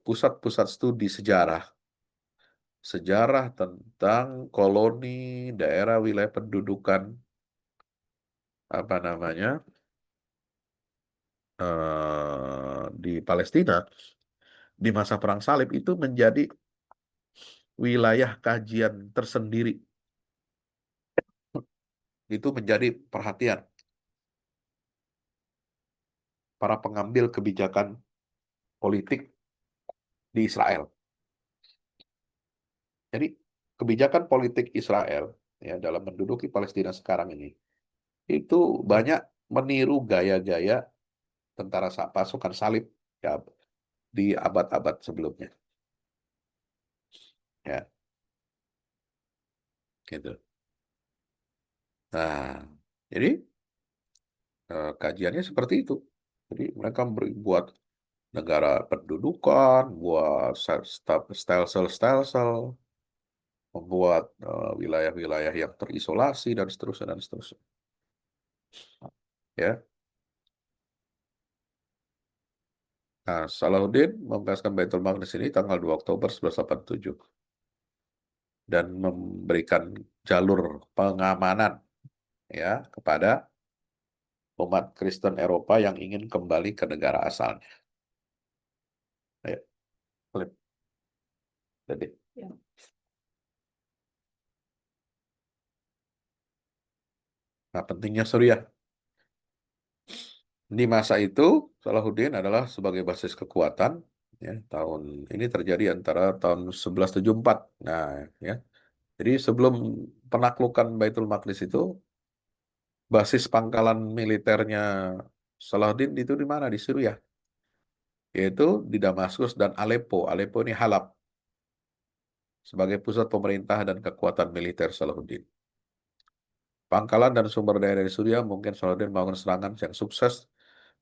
C: pusat-pusat studi sejarah, sejarah tentang koloni, daerah wilayah pendudukan, apa namanya, di Palestina di masa Perang Salib itu menjadi wilayah kajian tersendiri. Itu menjadi perhatian para pengambil kebijakan politik di Israel. Jadi kebijakan politik Israel, ya, dalam menduduki Palestina sekarang ini itu banyak meniru gaya-gaya tentara pasukan salib, ya, di abad-abad sebelumnya. Ya, gitu. Nah, jadi kajiannya seperti itu. Jadi mereka buat negara pendudukan, buat stelsel-stelsel, membuat wilayah-wilayah yang terisolasi dan seterusnya dan seterusnya. Ya, nah, Salahuddin membebaskan Baitul Maqdis ini tanggal 2 Oktober 1187 dan memberikan jalur pengamanan, ya, kepada umat Kristen Eropa yang ingin kembali ke negara asalnya. Ayo, flip. Jadi,
B: Ya.
C: nah, pentingnya Suriah. Di masa itu Salahuddin adalah sebagai basis kekuatan. Ya, tahun ini terjadi antara tahun 1174. Nah, ya. Jadi sebelum penaklukan Baitul Maqdis itu, basis pangkalan militernya Salahuddin itu di mana? Di Suriah, yaitu di Damaskus dan Aleppo. Aleppo ini Halab sebagai pusat pemerintah dan kekuatan militer Salahuddin. Pangkalan dan sumber daya dari Suriah mungkin Salahuddin membangun serangan yang sukses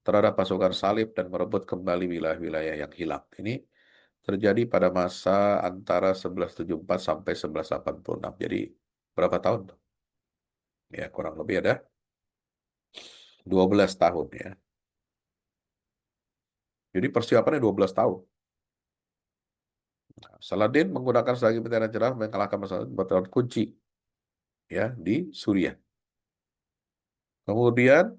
C: terhadap pasukan salib dan merebut kembali wilayah-wilayah yang hilang. Ini terjadi pada masa antara 1174 sampai 1186. Jadi berapa tahun? Ya, kurang lebih ada 12 tahun ya. Jadi persiapannya 12 tahun. Saladin menggunakan strategi militer yang cerah mengalahkan masalah batuan kunci ya di Suriah. Kemudian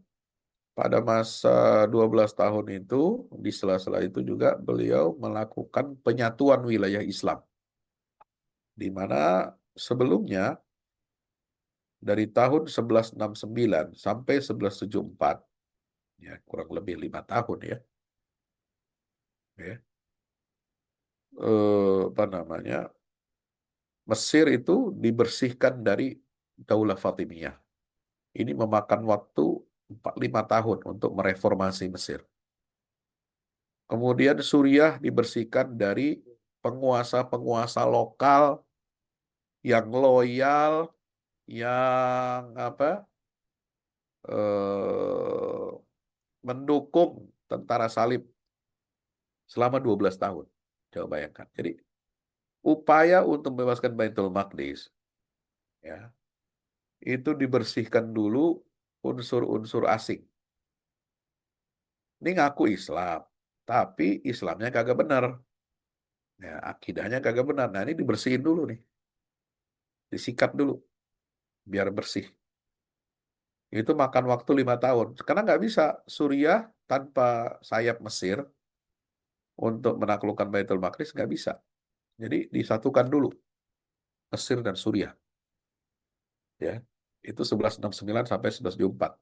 C: pada masa 12 tahun itu, di sela-sela itu juga beliau melakukan penyatuan wilayah Islam. Di mana sebelumnya dari tahun 1169 sampai 1174, ya kurang lebih 5 tahun ya, apa namanya, Mesir itu dibersihkan dari Daulah Fatimiyah. Ini memakan waktu 5 tahun untuk mereformasi Mesir. Kemudian Suriah dibersihkan dari penguasa-penguasa lokal yang loyal, yang eh, mendukung tentara salib selama 12 tahun. Coba bayangkan. Jadi upaya untuk membebaskan Baitul Maqdis ya, itu dibersihkan dulu unsur-unsur asing. Ini ngaku Islam, tapi Islamnya kagak benar. Ya, akidahnya kagak benar. Nah, ini dibersihin dulu nih. Disikat dulu, biar bersih. Itu makan waktu 5 tahun. Karena nggak bisa Suriah tanpa sayap Mesir untuk menaklukkan Baitul Maqdis, nggak bisa. Jadi disatukan dulu Mesir dan Suriah. Ya, itu 1169 sampai 1174.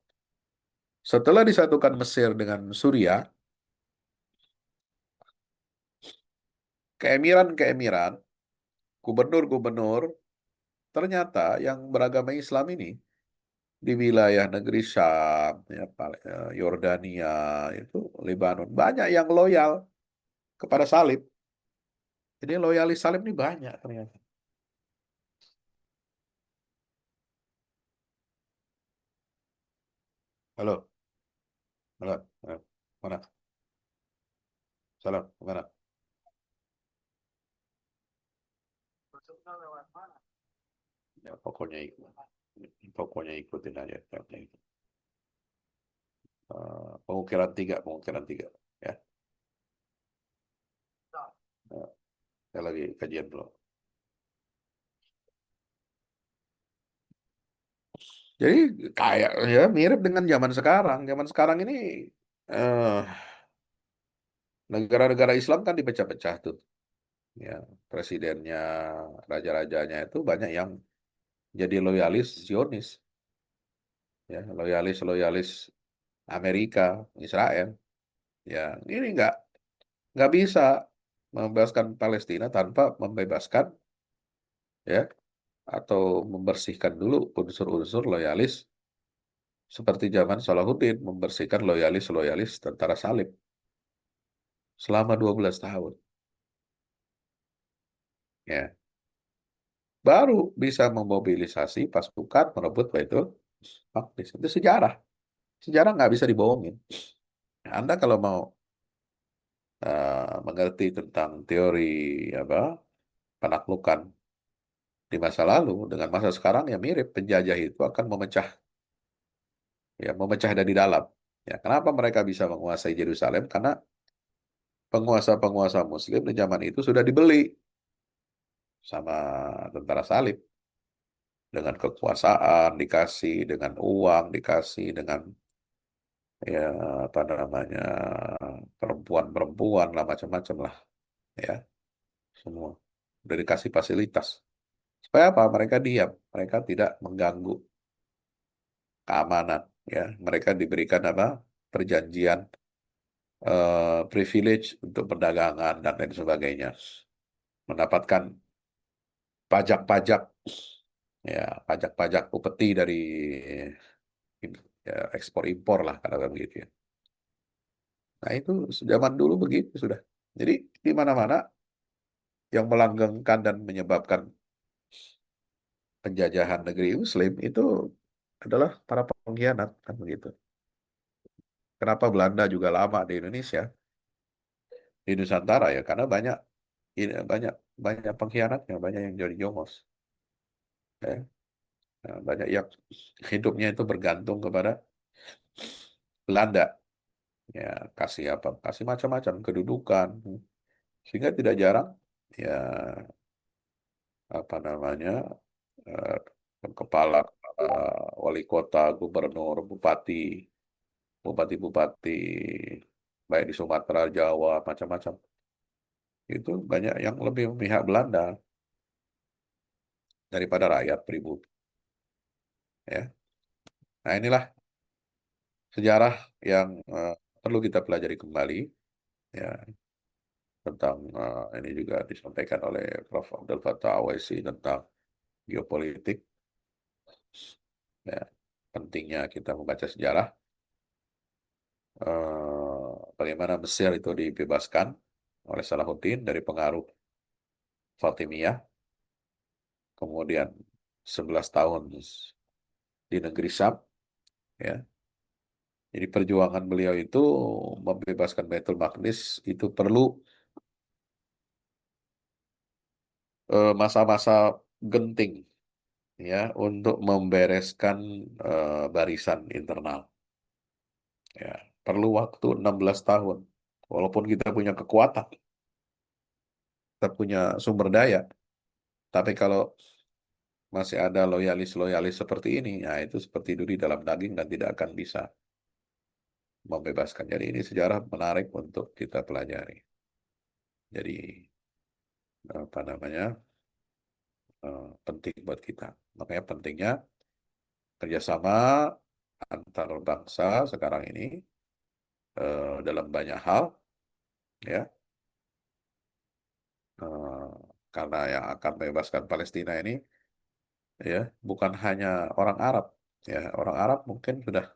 C: Setelah disatukan Mesir dengan Suriah, keemiran-keemiran, gubernur-gubernur, ternyata yang beragama Islam ini di wilayah negeri Syam, ya, Yordania, itu Lebanon, banyak yang loyal kepada salib. Jadi loyalis salib ini banyak ternyata. Halo, halo, halo. Mana? Salam, mana? Ya, pokoknya ikutin aja. Pengukiran tiga, ya. Eh, saya lagi kajian dulu. Jadi kayak ya mirip dengan zaman sekarang. Zaman sekarang ini eh, negara-negara Islam kan dipecah-pecah tuh. Ya, presidennya, raja-rajanya itu banyak yang jadi loyalis Zionis, ya, loyalis Amerika, Israel. Ya, ini nggak bisa membebaskan Palestina tanpa membebaskan ya atau membersihkan dulu unsur-unsur loyalis seperti zaman Salahuddin membersihkan loyalis tentara salib selama 12 tahun. Ya, baru bisa memobilisasi pasukan merebut Baitul Maqdis. Itu sejarah. Sejarah nggak bisa dibohongin. Nah, Anda kalau mau mengerti tentang teori apa penaklukan di masa lalu dengan masa sekarang ya mirip, penjajah itu akan memecah dari dalam. Ya, kenapa mereka bisa menguasai Yerusalem? Karena penguasa-penguasa Muslim di zaman itu sudah dibeli sama tentara salib dengan kekuasaan dikasih, dengan uang dikasih, dengan ya apa namanya perempuan-perempuan lah macam-macam lah ya semua udah dikasih fasilitas. Supaya apa? Mereka diam, mereka tidak mengganggu keamanan, ya. Mereka diberikan apa? perjanjian privilege untuk perdagangan dan lain sebagainya, mendapatkan pajak-pajak, ya pajak-pajak upeti dari ya, ekspor impor lah katakan begitu ya. Nah itu zaman dulu begitu sudah. Jadi di mana-mana yang melanggengkan dan menyebabkan penjajahan negeri Muslim itu adalah para pengkhianat kan begitu. Kenapa Belanda juga lama di Indonesia, di Nusantara ya? Karena banyak banyak banyak pengkhianatnya, banyak yang jadi jongos, ya. Nah, banyak yang hidupnya itu bergantung kepada Belanda, ya kasih apa, kasih macam-macam kedudukan, sehingga tidak jarang ya apa namanya eh, kepala wali kota, gubernur, bupati, bupati-bupati baik di Sumatera, Jawa, macam-macam itu banyak yang lebih memihak Belanda daripada rakyat pribumi. Ya, nah inilah sejarah yang perlu kita pelajari kembali. Ya, tentang ini juga disampaikan oleh Prof. Abdul Fattah Awaisi tentang geopolitik. Ya, pentingnya kita membaca sejarah. Bagaimana Mesir itu dibebaskan oleh Salahuddin dari pengaruh Fatimiyah, kemudian 11 tahun di negeri Syam, ya. Jadi perjuangan beliau itu membebaskan Baitul Maqdis itu perlu masa-masa genting, ya, untuk membereskan barisan internal. Ya, perlu waktu 16 tahun. Walaupun kita punya kekuatan, kita punya sumber daya, tapi kalau masih ada loyalis-loyalis seperti ini, ya itu seperti duri dalam daging dan tidak akan bisa membebaskan. Jadi ini sejarah menarik untuk kita pelajari. Jadi apa namanya penting buat kita. Makanya pentingnya kerjasama antar bangsa sekarang ini dalam banyak hal, ya. Eh, karena yang akan membebaskan Palestina ini ya bukan hanya orang Arab, ya orang Arab mungkin sudah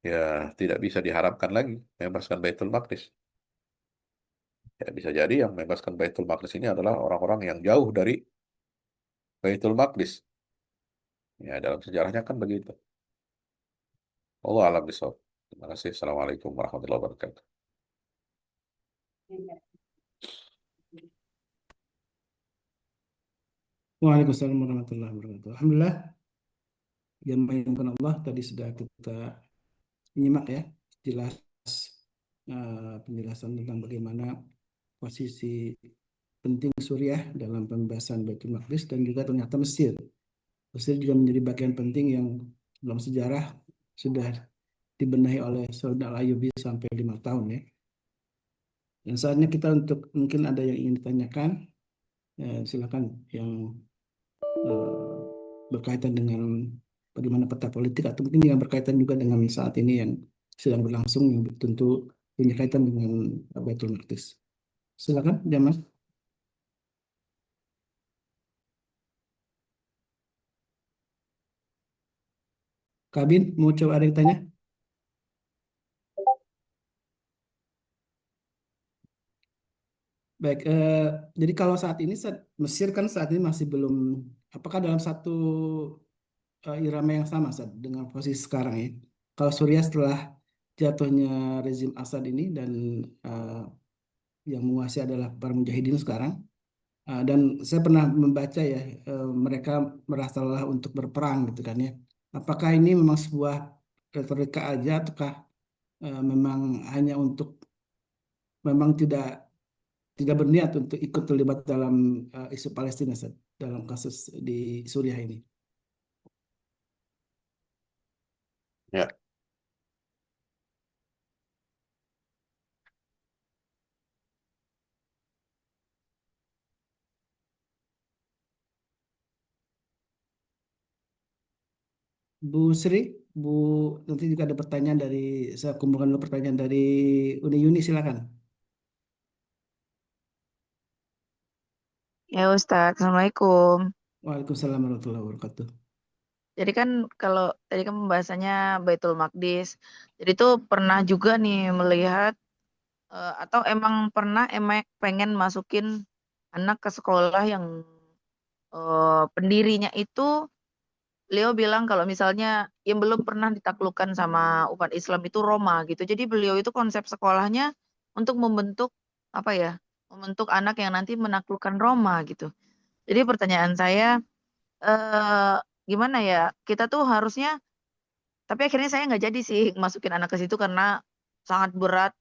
C: ya tidak bisa diharapkan lagi membebaskan Baitul Maqdis. Ya bisa jadi yang membebaskan Baitul Maqdis ini adalah orang-orang yang jauh dari Baitul Maqdis. Ya dalam sejarahnya kan begitu. Allah alam bisawab. Terima kasih. Assalamualaikum warahmatullahi wabarakatuh.
A: Waalaikumsalam warahmatullahi wabarakatuh. Alhamdulillah, yang menyebabkan Allah tadi sudah kita nyimak ya, jelas penjelasan tentang bagaimana posisi penting Suriah dalam pembebasan Baitul Maqdis dan juga ternyata Mesir. Mesir juga menjadi bagian penting yang dalam sejarah sudah dibenahi oleh Saud Al-Ayyubi sampai 5 tahun ya. Dan saatnya kita untuk mungkin ada yang ingin ditanyakan, silakan yang eh, berkaitan dengan bagaimana peta politik atau mungkin yang berkaitan juga dengan saat ini yang sedang berlangsung yang tentu punya kaitan dengan Baitul Maqdis. Silakan, Jamal. Kabin, mau coba ada yang tanya? Baik, jadi kalau saat ini Mesir kan saat ini masih belum, apakah dalam satu irama yang sama dengan posisi sekarang ya? Kalau Suriah setelah jatuhnya rezim Assad ini dan eh, yang menguasai adalah para mujahidin sekarang, dan saya pernah membaca ya, mereka merasa lelah untuk berperang gitu kan ya. Apakah ini memang sebuah retorika aja ataukah memang hanya untuk memang tidak berniat untuk ikut terlibat dalam isu Palestina Ustaz, dalam kasus di Suriah ini.
C: Ya,
A: Bu Sri, Bu, nanti juga ada pertanyaan dari, saya kumpulkan dulu pertanyaan dari Uni Yuni, silakan.
B: Ya Ustadz, Assalamualaikum.
A: Waalaikumsalam warahmatullahi wabarakatuh.
B: Jadi kan kalau tadi kan pembahasannya Baitul Maqdis. Jadi tuh pernah juga nih melihat atau emang pernah pengen masukin anak ke sekolah yang pendirinya itu beliau bilang kalau misalnya yang belum pernah ditaklukkan sama umat Islam itu Roma gitu. Jadi beliau itu konsep sekolahnya untuk membentuk apa ya? Membentuk anak yang nanti menaklukkan Roma gitu. Jadi pertanyaan saya eh gimana ya? Kita tuh harusnya tapi akhirnya saya nggak jadi sih masukin anak ke situ karena sangat berat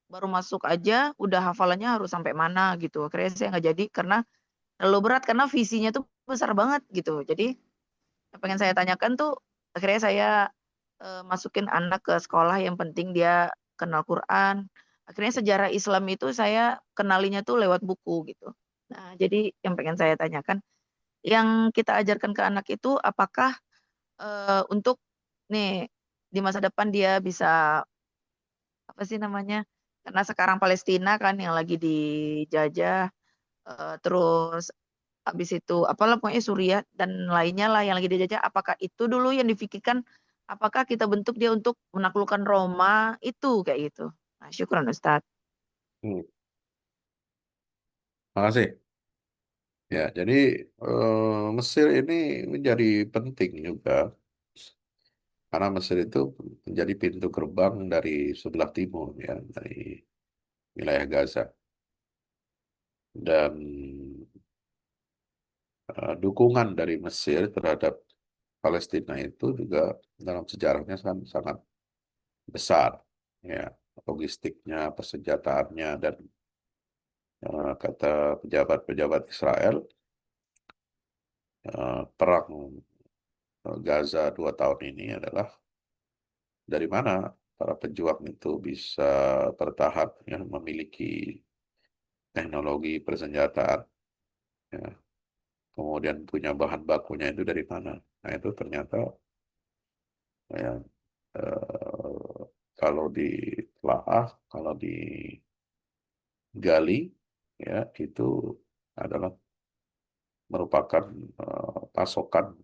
B: baru masuk aja udah hafalannya harus sampai mana gitu. Akhirnya saya nggak jadi karena terlalu berat karena visinya tuh besar banget gitu. Jadi yang pengen saya tanyakan tuh akhirnya saya masukin anak ke sekolah yang penting dia kenal Quran. Akhirnya sejarah Islam itu saya kenalinya tuh lewat buku gitu. Nah, jadi yang pengen saya tanyakan, yang kita ajarkan ke anak itu apakah untuk nih di masa depan dia bisa apa sih namanya? Karena sekarang Palestina kan yang lagi dijajah, terus habis itu apalah pokoknya Suriah dan lainnya lah yang lagi dijajah. Apakah itu dulu yang difikirkan? Apakah kita bentuk dia untuk menaklukkan Roma itu kayak gitu? Nah, syukran Ustadz.
C: Hmm. Makasih. Ya, jadi Mesir ini menjadi penting juga karena Mesir itu menjadi pintu gerbang dari sebelah timur ya, dari wilayah Gaza. Dan dukungan dari Mesir terhadap Palestina itu juga dalam sejarahnya sangat besar ya, logistiknya, persenjataannya dan kata pejabat-pejabat Israel, perang Gaza 2 tahun ini adalah dari mana para pejuang itu bisa bertahan ya, memiliki teknologi persenjataan ya, kemudian punya bahan bakunya itu dari mana. Nah itu ternyata ya, kalau ditelaah, kalau digali ya itu adalah merupakan pasokan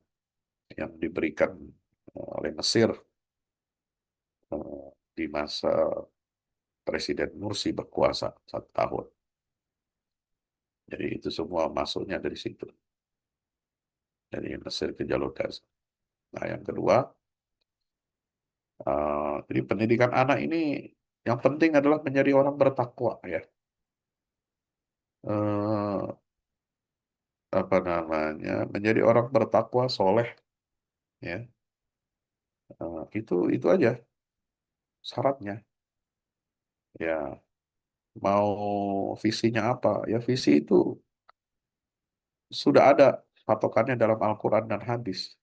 C: yang diberikan oleh Mesir di masa Presiden Mursi berkuasa 1 tahun. Jadi itu semua masuknya dari situ, dari Mesir ke jalur Gaza. Nah yang kedua, jadi pendidikan anak ini yang penting adalah menjadi orang bertakwa ya. Eh, Apa namanya? Menjadi orang bertakwa, soleh ya. Itu aja syaratnya. Ya mau visinya apa? Ya visi itu sudah ada patokannya dalam Al-Quran dan hadis.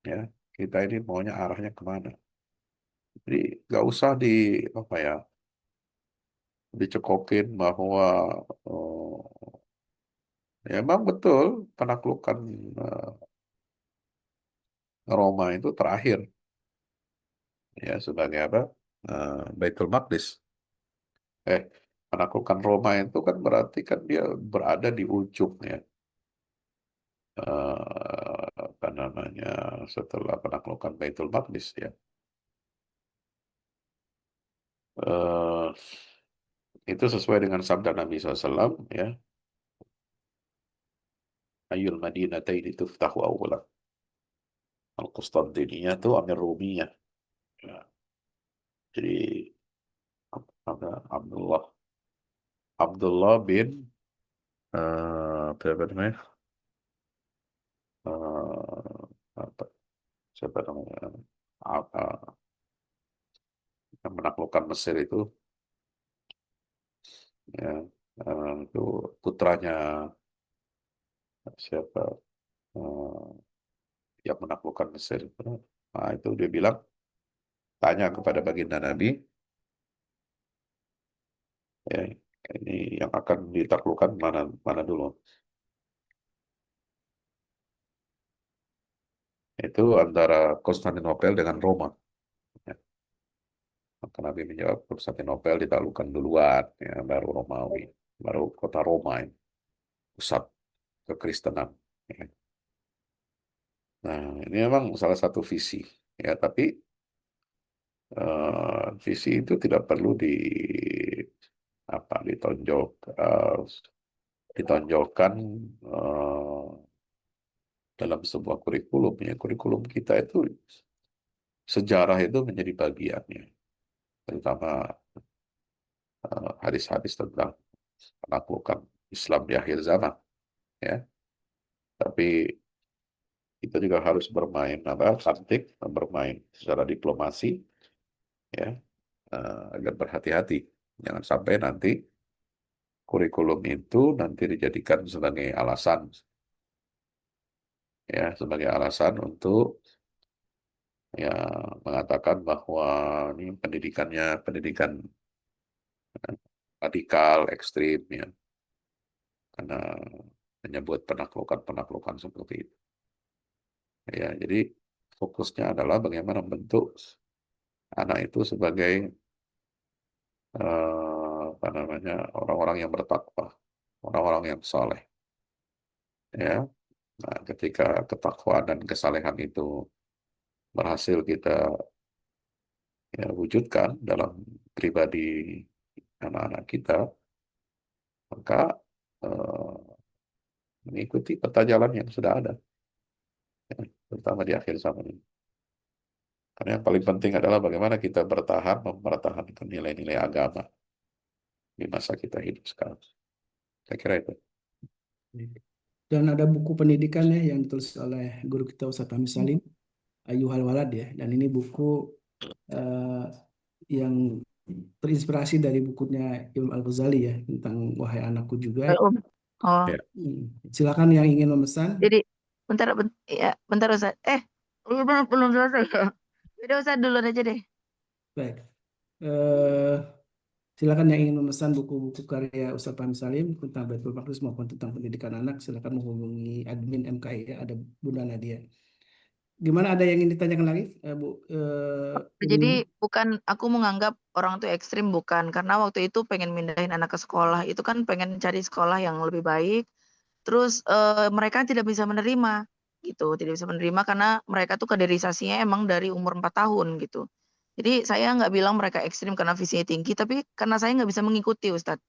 C: Ya kita ini maunya arahnya kemana? Jadi nggak usah apa ya dicekokin bahwa ya emang betul penaklukan eh, Roma itu terakhir ya sebagai apa? Baitul Maqdis. Eh, Penaklukan Roma itu kan berarti kan dia berada di ujung ya. Apa namanya setelah penaklukan Baitul Maqdis ya. Eh, itu sesuai dengan sabda Nabi SAW ya. Ayul Madinataini tuftahu awwalan. Al-Qustantiniyah itu Amir Rumiyah. Ya. Jadi Abdullah Abdullah bin apa namanya? Eh, apa siapa namanya? Apa yang menaklukkan Mesir itu ya itu putranya siapa eh, yang menaklukkan Mesir itu. Nah, itu dia bilang tanya kepada baginda Nabi ya ini yang akan ditaklukkan mana mana dulu. Itu antara Konstantinopel dengan Roma. Ya. Maka Nabi menjawab Konstantinopel ditaklukkan duluan, ya, baru Romawi, baru kota Roma ini, pusat kekristenan. Ya. Nah, ini memang salah satu visi, ya. Tapi visi itu tidak perlu ditonjok, ditonjolkan dalam sebuah kurikulum. Ya, kurikulum kita itu sejarah itu menjadi bagiannya, terutama hadis-hadis tentang penaklukan Islam di akhir zaman. Ya, tapi kita juga harus bermain taktik, bermain secara diplomasi, ya, agar berhati-hati. Jangan sampai nanti kurikulum itu nanti dijadikan sebagai alasan, ya, sebagai alasan untuk, ya, mengatakan bahwa ini pendidikannya pendidikan radikal, ekstrim, ya, karena menyebut penaklukan-penaklukan seperti itu. Ya, jadi fokusnya adalah bagaimana membentuk anak itu sebagai apa namanya, orang-orang yang bertakwa, orang-orang yang saleh. Ya, nah, ketika ketakwaan dan kesalehan itu berhasil kita, ya, wujudkan dalam pribadi anak-anak kita, maka eh, mengikuti peta jalan yang sudah ada, ya, terutama di akhir zaman ini. Karena yang paling penting adalah bagaimana kita bertahan mempertahankan nilai-nilai agama di masa kita hidup sekarang. Saya kira itu.
A: Dan ada buku pendidikannya yang ditulis oleh guru kita Ustadz Fahmi Salim, Ayyuhal Walad ya. Dan ini buku eh, yang terinspirasi dari bukunya Imam Al-Ghazali ya tentang Wahai Anakku juga.
B: Oh,
C: Ya.
A: Silakan yang ingin memesan.
B: jadi ya, bentar Ustaz. Belum selesai ya. Udah Ustaz duluan aja deh.
A: Baik. Eh, Silakan yang ingin memesan buku-buku karya Ustadz Fahmi Salim tentang Baitul Maqdis maupun tentang pendidikan anak, silakan menghubungi admin MKI ya, ada Bunda Nadia. Gimana, ada yang ingin ditanyakan lagi, Bu?
B: Jadi bukan aku menganggap orang tuh ekstrim, bukan. Karena waktu itu pengen mindahin anak ke sekolah. Itu kan pengen cari sekolah yang lebih baik. Terus mereka tidak bisa menerima gitu. Tidak bisa menerima karena mereka tuh kaderisasinya emang dari umur 4 tahun gitu. Jadi saya nggak bilang mereka ekstrim karena visinya tinggi, tapi karena saya nggak bisa mengikuti Ustadz.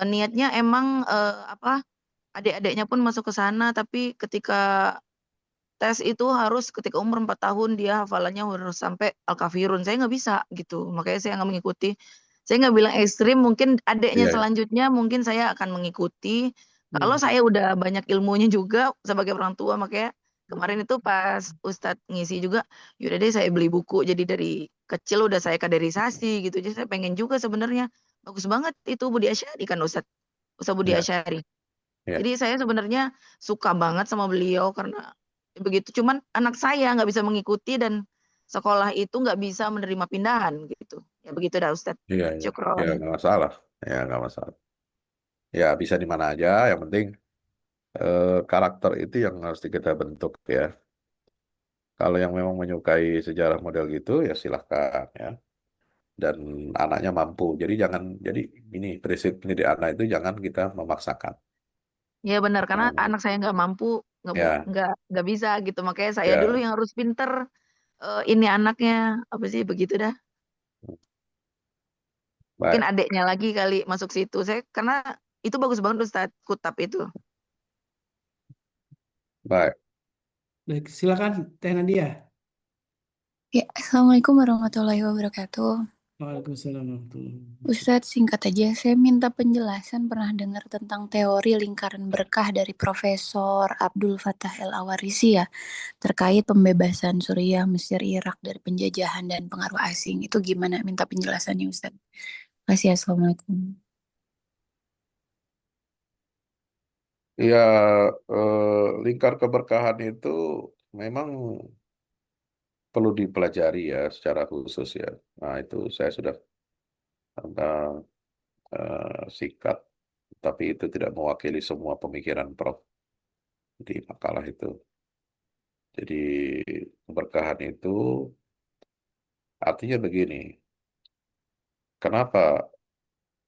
B: Niatnya emang adik-adiknya pun masuk ke sana, tapi ketika tes itu harus ketika umur 4 tahun dia hafalannya harus sampai Al-Kafirun. Saya nggak bisa gitu. Makanya saya nggak mengikuti. Saya nggak bilang ekstrim, mungkin adiknya
C: Iya, iya.
B: selanjutnya mungkin saya akan mengikuti. Kalau
A: Ya,
B: saya udah banyak ilmunya juga sebagai orang tua, makanya kemarin itu pas Ustadz ngisi juga, yaudah deh saya beli buku. Jadi dari kecil udah saya kaderisasi gitu. Jadi saya pengen juga sebenarnya. Bagus banget itu Budi Asyari kan Ustadz. Ustadz Budi
C: Iya,
B: Asyari.
C: iya.
B: Jadi saya sebenarnya suka banget sama beliau karena begitu. Cuman anak saya nggak bisa mengikuti dan sekolah itu nggak bisa menerima pindahan gitu. Ya begitu dah Ustadz.
C: Iya, iya. Ya,
B: Syukron.
C: nggak masalah. Ya, nggak masalah. Ya, bisa di mana aja. Yang penting karakter itu yang harus kita bentuk, ya. Kalau yang memang menyukai sejarah model gitu, ya silahkan, ya. Dan anaknya mampu. Jadi ini prinsip pendidik anak itu jangan kita memaksakan.
B: Ya benar karena
C: Nah,
B: anak saya nggak mampu,
C: ya,
B: nggak bisa gitu. Makanya saya dulu
C: ya,
B: yang harus pinter. Ini anaknya apa sih begitu dah. Mungkin
C: baik,
B: adiknya lagi kali masuk situ. Saya karena itu bagus banget Ustadz Kutab itu.
C: baik.
A: baik, silakan Teh Nadia.
D: Ya, Assalamualaikum warahmatullahi wabarakatuh.
A: Waalaikumsalam warahmatullahi wabarakatuh.
D: Ustadz, singkat aja, saya minta penjelasan pernah dengar tentang teori lingkaran berkah dari Profesor Abdul Fattah El-Awarisi ya, terkait pembebasan Suriah, Mesir, Irak dari penjajahan dan pengaruh asing. Itu gimana? Minta penjelasannya Ustadz. Terima kasih, Assalamualaikum.
C: Ya, lingkar keberkahan itu memang perlu dipelajari ya secara khusus, ya. Nah, itu saya sudah sikat, tapi itu tidak mewakili semua pemikiran Prof di makalah itu. Jadi keberkahan itu artinya begini, kenapa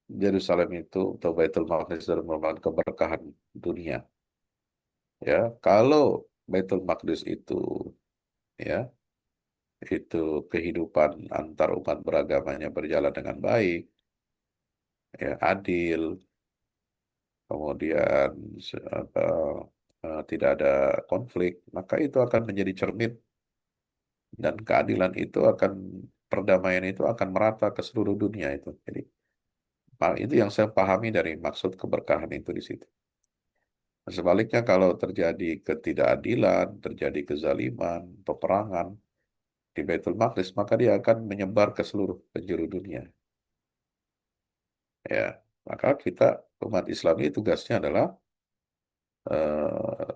C: Yerusalem itu atau Baitul Maqdis itu merupakan keberkahan dunia? Ya, kalau Baitul Maqdis ya itu kehidupan antar umat beragamanya berjalan dengan baik, ya adil, kemudian tidak ada konflik, maka itu akan menjadi cermin dan keadilan itu akan perdamaian itu akan merata ke seluruh dunia itu. Jadi itu yang saya pahami dari maksud keberkahan itu di situ. Sebaliknya kalau terjadi ketidakadilan, terjadi kezaliman, peperangan di Baitul Maqdis, maka dia akan menyebar ke seluruh penjuru dunia. Ya, maka kita umat Islam ini tugasnya adalah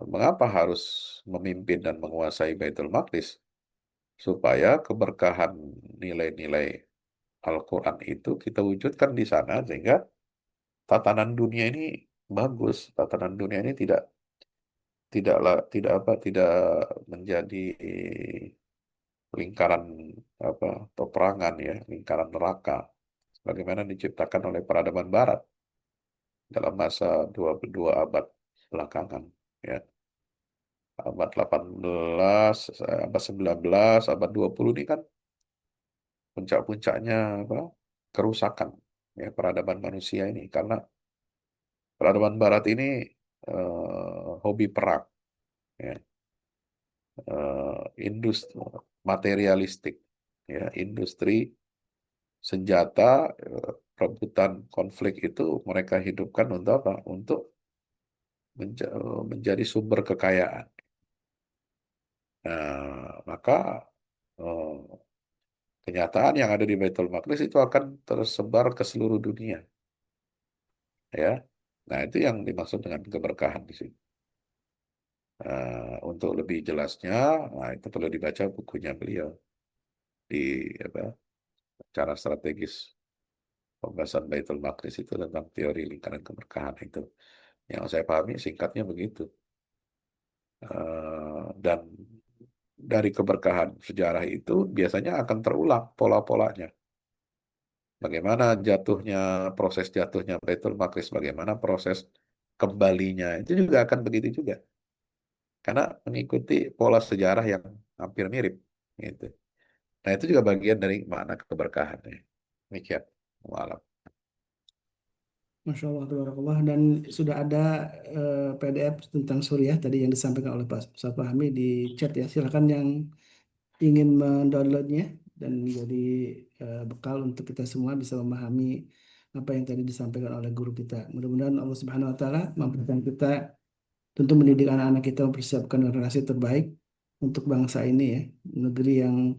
C: mengapa harus memimpin dan menguasai Baitul Maqdis supaya keberkahan nilai-nilai Al-Quran itu kita wujudkan di sana sehingga tatanan dunia ini bagus, tatanan dunia ini tidak menjadi lingkaran peperangan ya, lingkaran neraka bagaimana diciptakan oleh peradaban barat dalam masa 22 abad belakangan ya. Abad 18, abad 19, abad 20 ini kan puncak-puncaknya kerusakan ya peradaban manusia ini karena peradaban barat ini hobi perang ya, industri materialistik ya, industri senjata, perebutan konflik itu mereka hidupkan untuk apa? Untuk menjadi sumber kekayaan. Nah, maka eh, kenyataan yang ada di Baitul Maqdis itu akan tersebar ke seluruh dunia, ya. Nah, itu yang dimaksud dengan keberkahan di sini. Untuk lebih jelasnya, nah itu perlu dibaca bukunya beliau di cara strategis pembahasan Baitul Maqdis itu tentang teori lingkaran keberkahan itu. Yang saya pahami singkatnya begitu. Dan dari keberkahan sejarah itu biasanya akan terulang pola-polanya. Bagaimana proses jatuhnya Baitul Maqdis, bagaimana proses kembalinya, itu juga akan begitu juga. Karena mengikuti pola sejarah yang hampir mirip. Gitu. Nah itu juga bagian dari makna keberkahan. Ya. Demikian. Malam.
A: Masya Allah, tabarakallah. Dan sudah ada PDF tentang Suriah tadi yang disampaikan oleh Pak Ustaz Fahmi di chat ya. Silakan yang ingin mendownloadnya dan menjadi bekal untuk kita semua bisa memahami apa yang tadi disampaikan oleh guru kita. Mudah-mudahan Allah Subhanahu Wa Taala mampukan kita tentu mendidik anak-anak kita mempersiapkan generasi terbaik untuk bangsa ini ya, negeri yang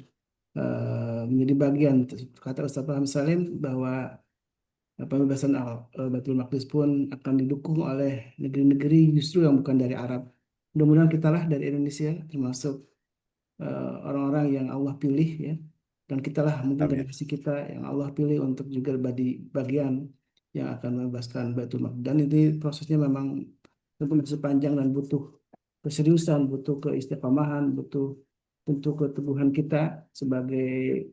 A: menjadi bagian. Kata Ustaz Fahmi Salim bahwa pembebasan Baitul Maqdis pun akan didukung oleh negeri-negeri justru yang bukan dari Arab. Mudah-mudahan kita lah dari Indonesia termasuk orang-orang yang Allah pilih ya, dan kitalah mungkin
C: Amin.
A: generasi kita yang Allah pilih untuk juga di bagian yang akan membebaskan Baitul Maqdis. Dan ini prosesnya memang tentu masih panjang dan butuh keseriusan, butuh keistiqomahan, butuh tentu keteguhan kita sebagai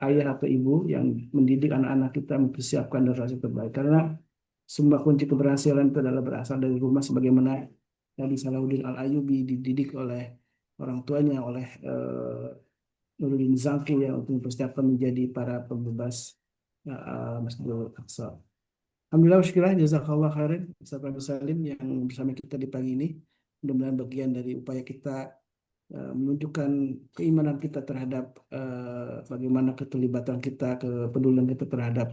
A: ayah atau ibu yang mendidik anak-anak kita mempersiapkan generasi terbaik. Karena semua kunci keberhasilan itu adalah berasal dari rumah sebagaimana Nabi Salahuddin Al-Ayyubi dididik oleh orang tuanya, oleh Nuruddin Zaki yang untuk mempersiapkan menjadi para pembebas Masjidil Aqsa. Alhamdulillah, syukurlah, jazakallah khairan Ustaz Abdul Salim yang bersama kita di pagi ini. Mudah-mudahan bagian dari upaya kita menunjukkan keimanan kita terhadap bagaimana keterlibatan kita, kepedulian kita terhadap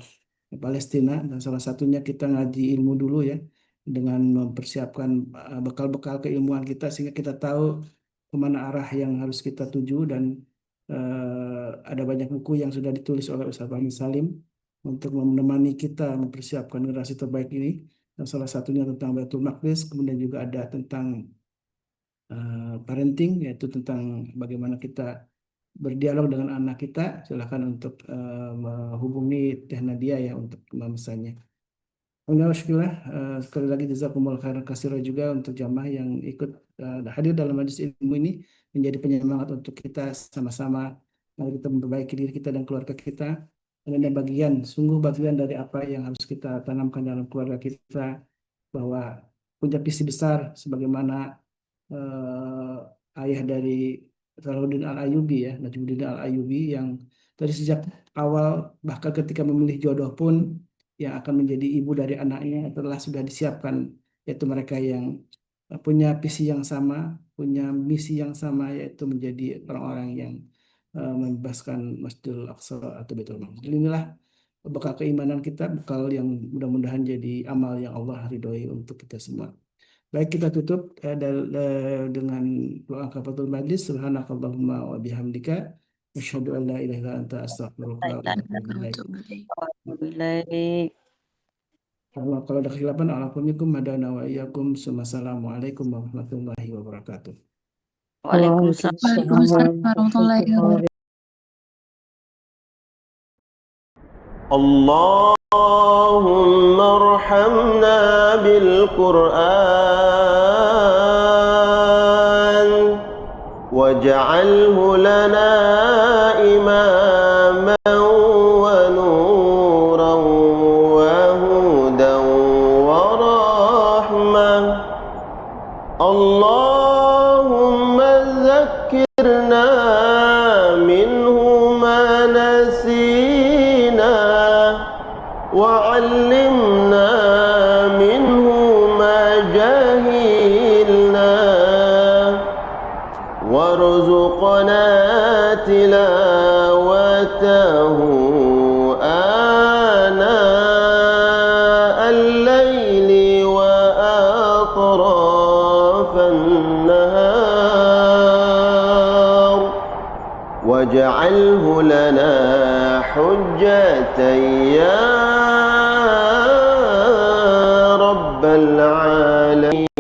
A: Palestina, dan salah satunya kita ngaji ilmu dulu ya dengan mempersiapkan bekal-bekal keilmuan kita sehingga kita tahu kemana arah yang harus kita tuju, dan ada banyak buku yang sudah ditulis oleh Ustaz Fahmi Salim untuk menemani kita mempersiapkan generasi terbaik ini, dan salah satunya tentang Baitul Maqdis, kemudian juga ada tentang parenting, yaitu tentang bagaimana kita berdialog dengan anak kita. Silakan untuk menghubungi Teh Nadia ya untuk memesannya. Alhamdulillah, sekali lagi jazakumullah khairan katsiran juga untuk jamaah yang ikut hadir dalam majelis ilmu ini, menjadi penyemangat untuk kita sama-sama. Mari kita memperbaiki diri kita dan keluarga kita. Dan ini sungguh bagian dari apa yang harus kita tanamkan dalam keluarga kita, bahwa punya visi besar sebagaimana ayah dari Salahuddin Al-Ayyubi ya, Najmuddin Al-Ayyubi, yang dari sejak awal bahkan ketika memilih jodoh pun yang akan menjadi ibu dari anaknya telah sudah disiapkan, yaitu mereka yang punya visi yang sama, punya misi yang sama, yaitu menjadi orang-orang yang membebaskan Masjidil Aqsa atau Baitul Maqdis. Inilah bekal keimanan kita, bekal yang mudah-mudahan jadi amal yang Allah ridhoi untuk kita semua. Baik, kita tutup dengan doa kafaratul majlis. Subhanakallahumma wa bihamdika asyhadu an la ilaha illa anta astaghfiruka wa atubu ilaik. Kalau ada kesilapan, alaikum madana wa iyyakum. Assalamualaikum warahmatullahi wabarakatuh.
B: Waalaikumsalam.
D: Waalaikumsalam warahmatullahi wabarakatuh.
E: اللهم ارحمنا بالقرآن واجعله لنا إماما ونورا وهدى ورحمة. اللهم ذكرنا منه ما نسينا وعلمنا منه ما جهلنا وارزقنا تلاوته آناء الليل وأطراف النهار واجعله لنا حجة يا رب العالمين.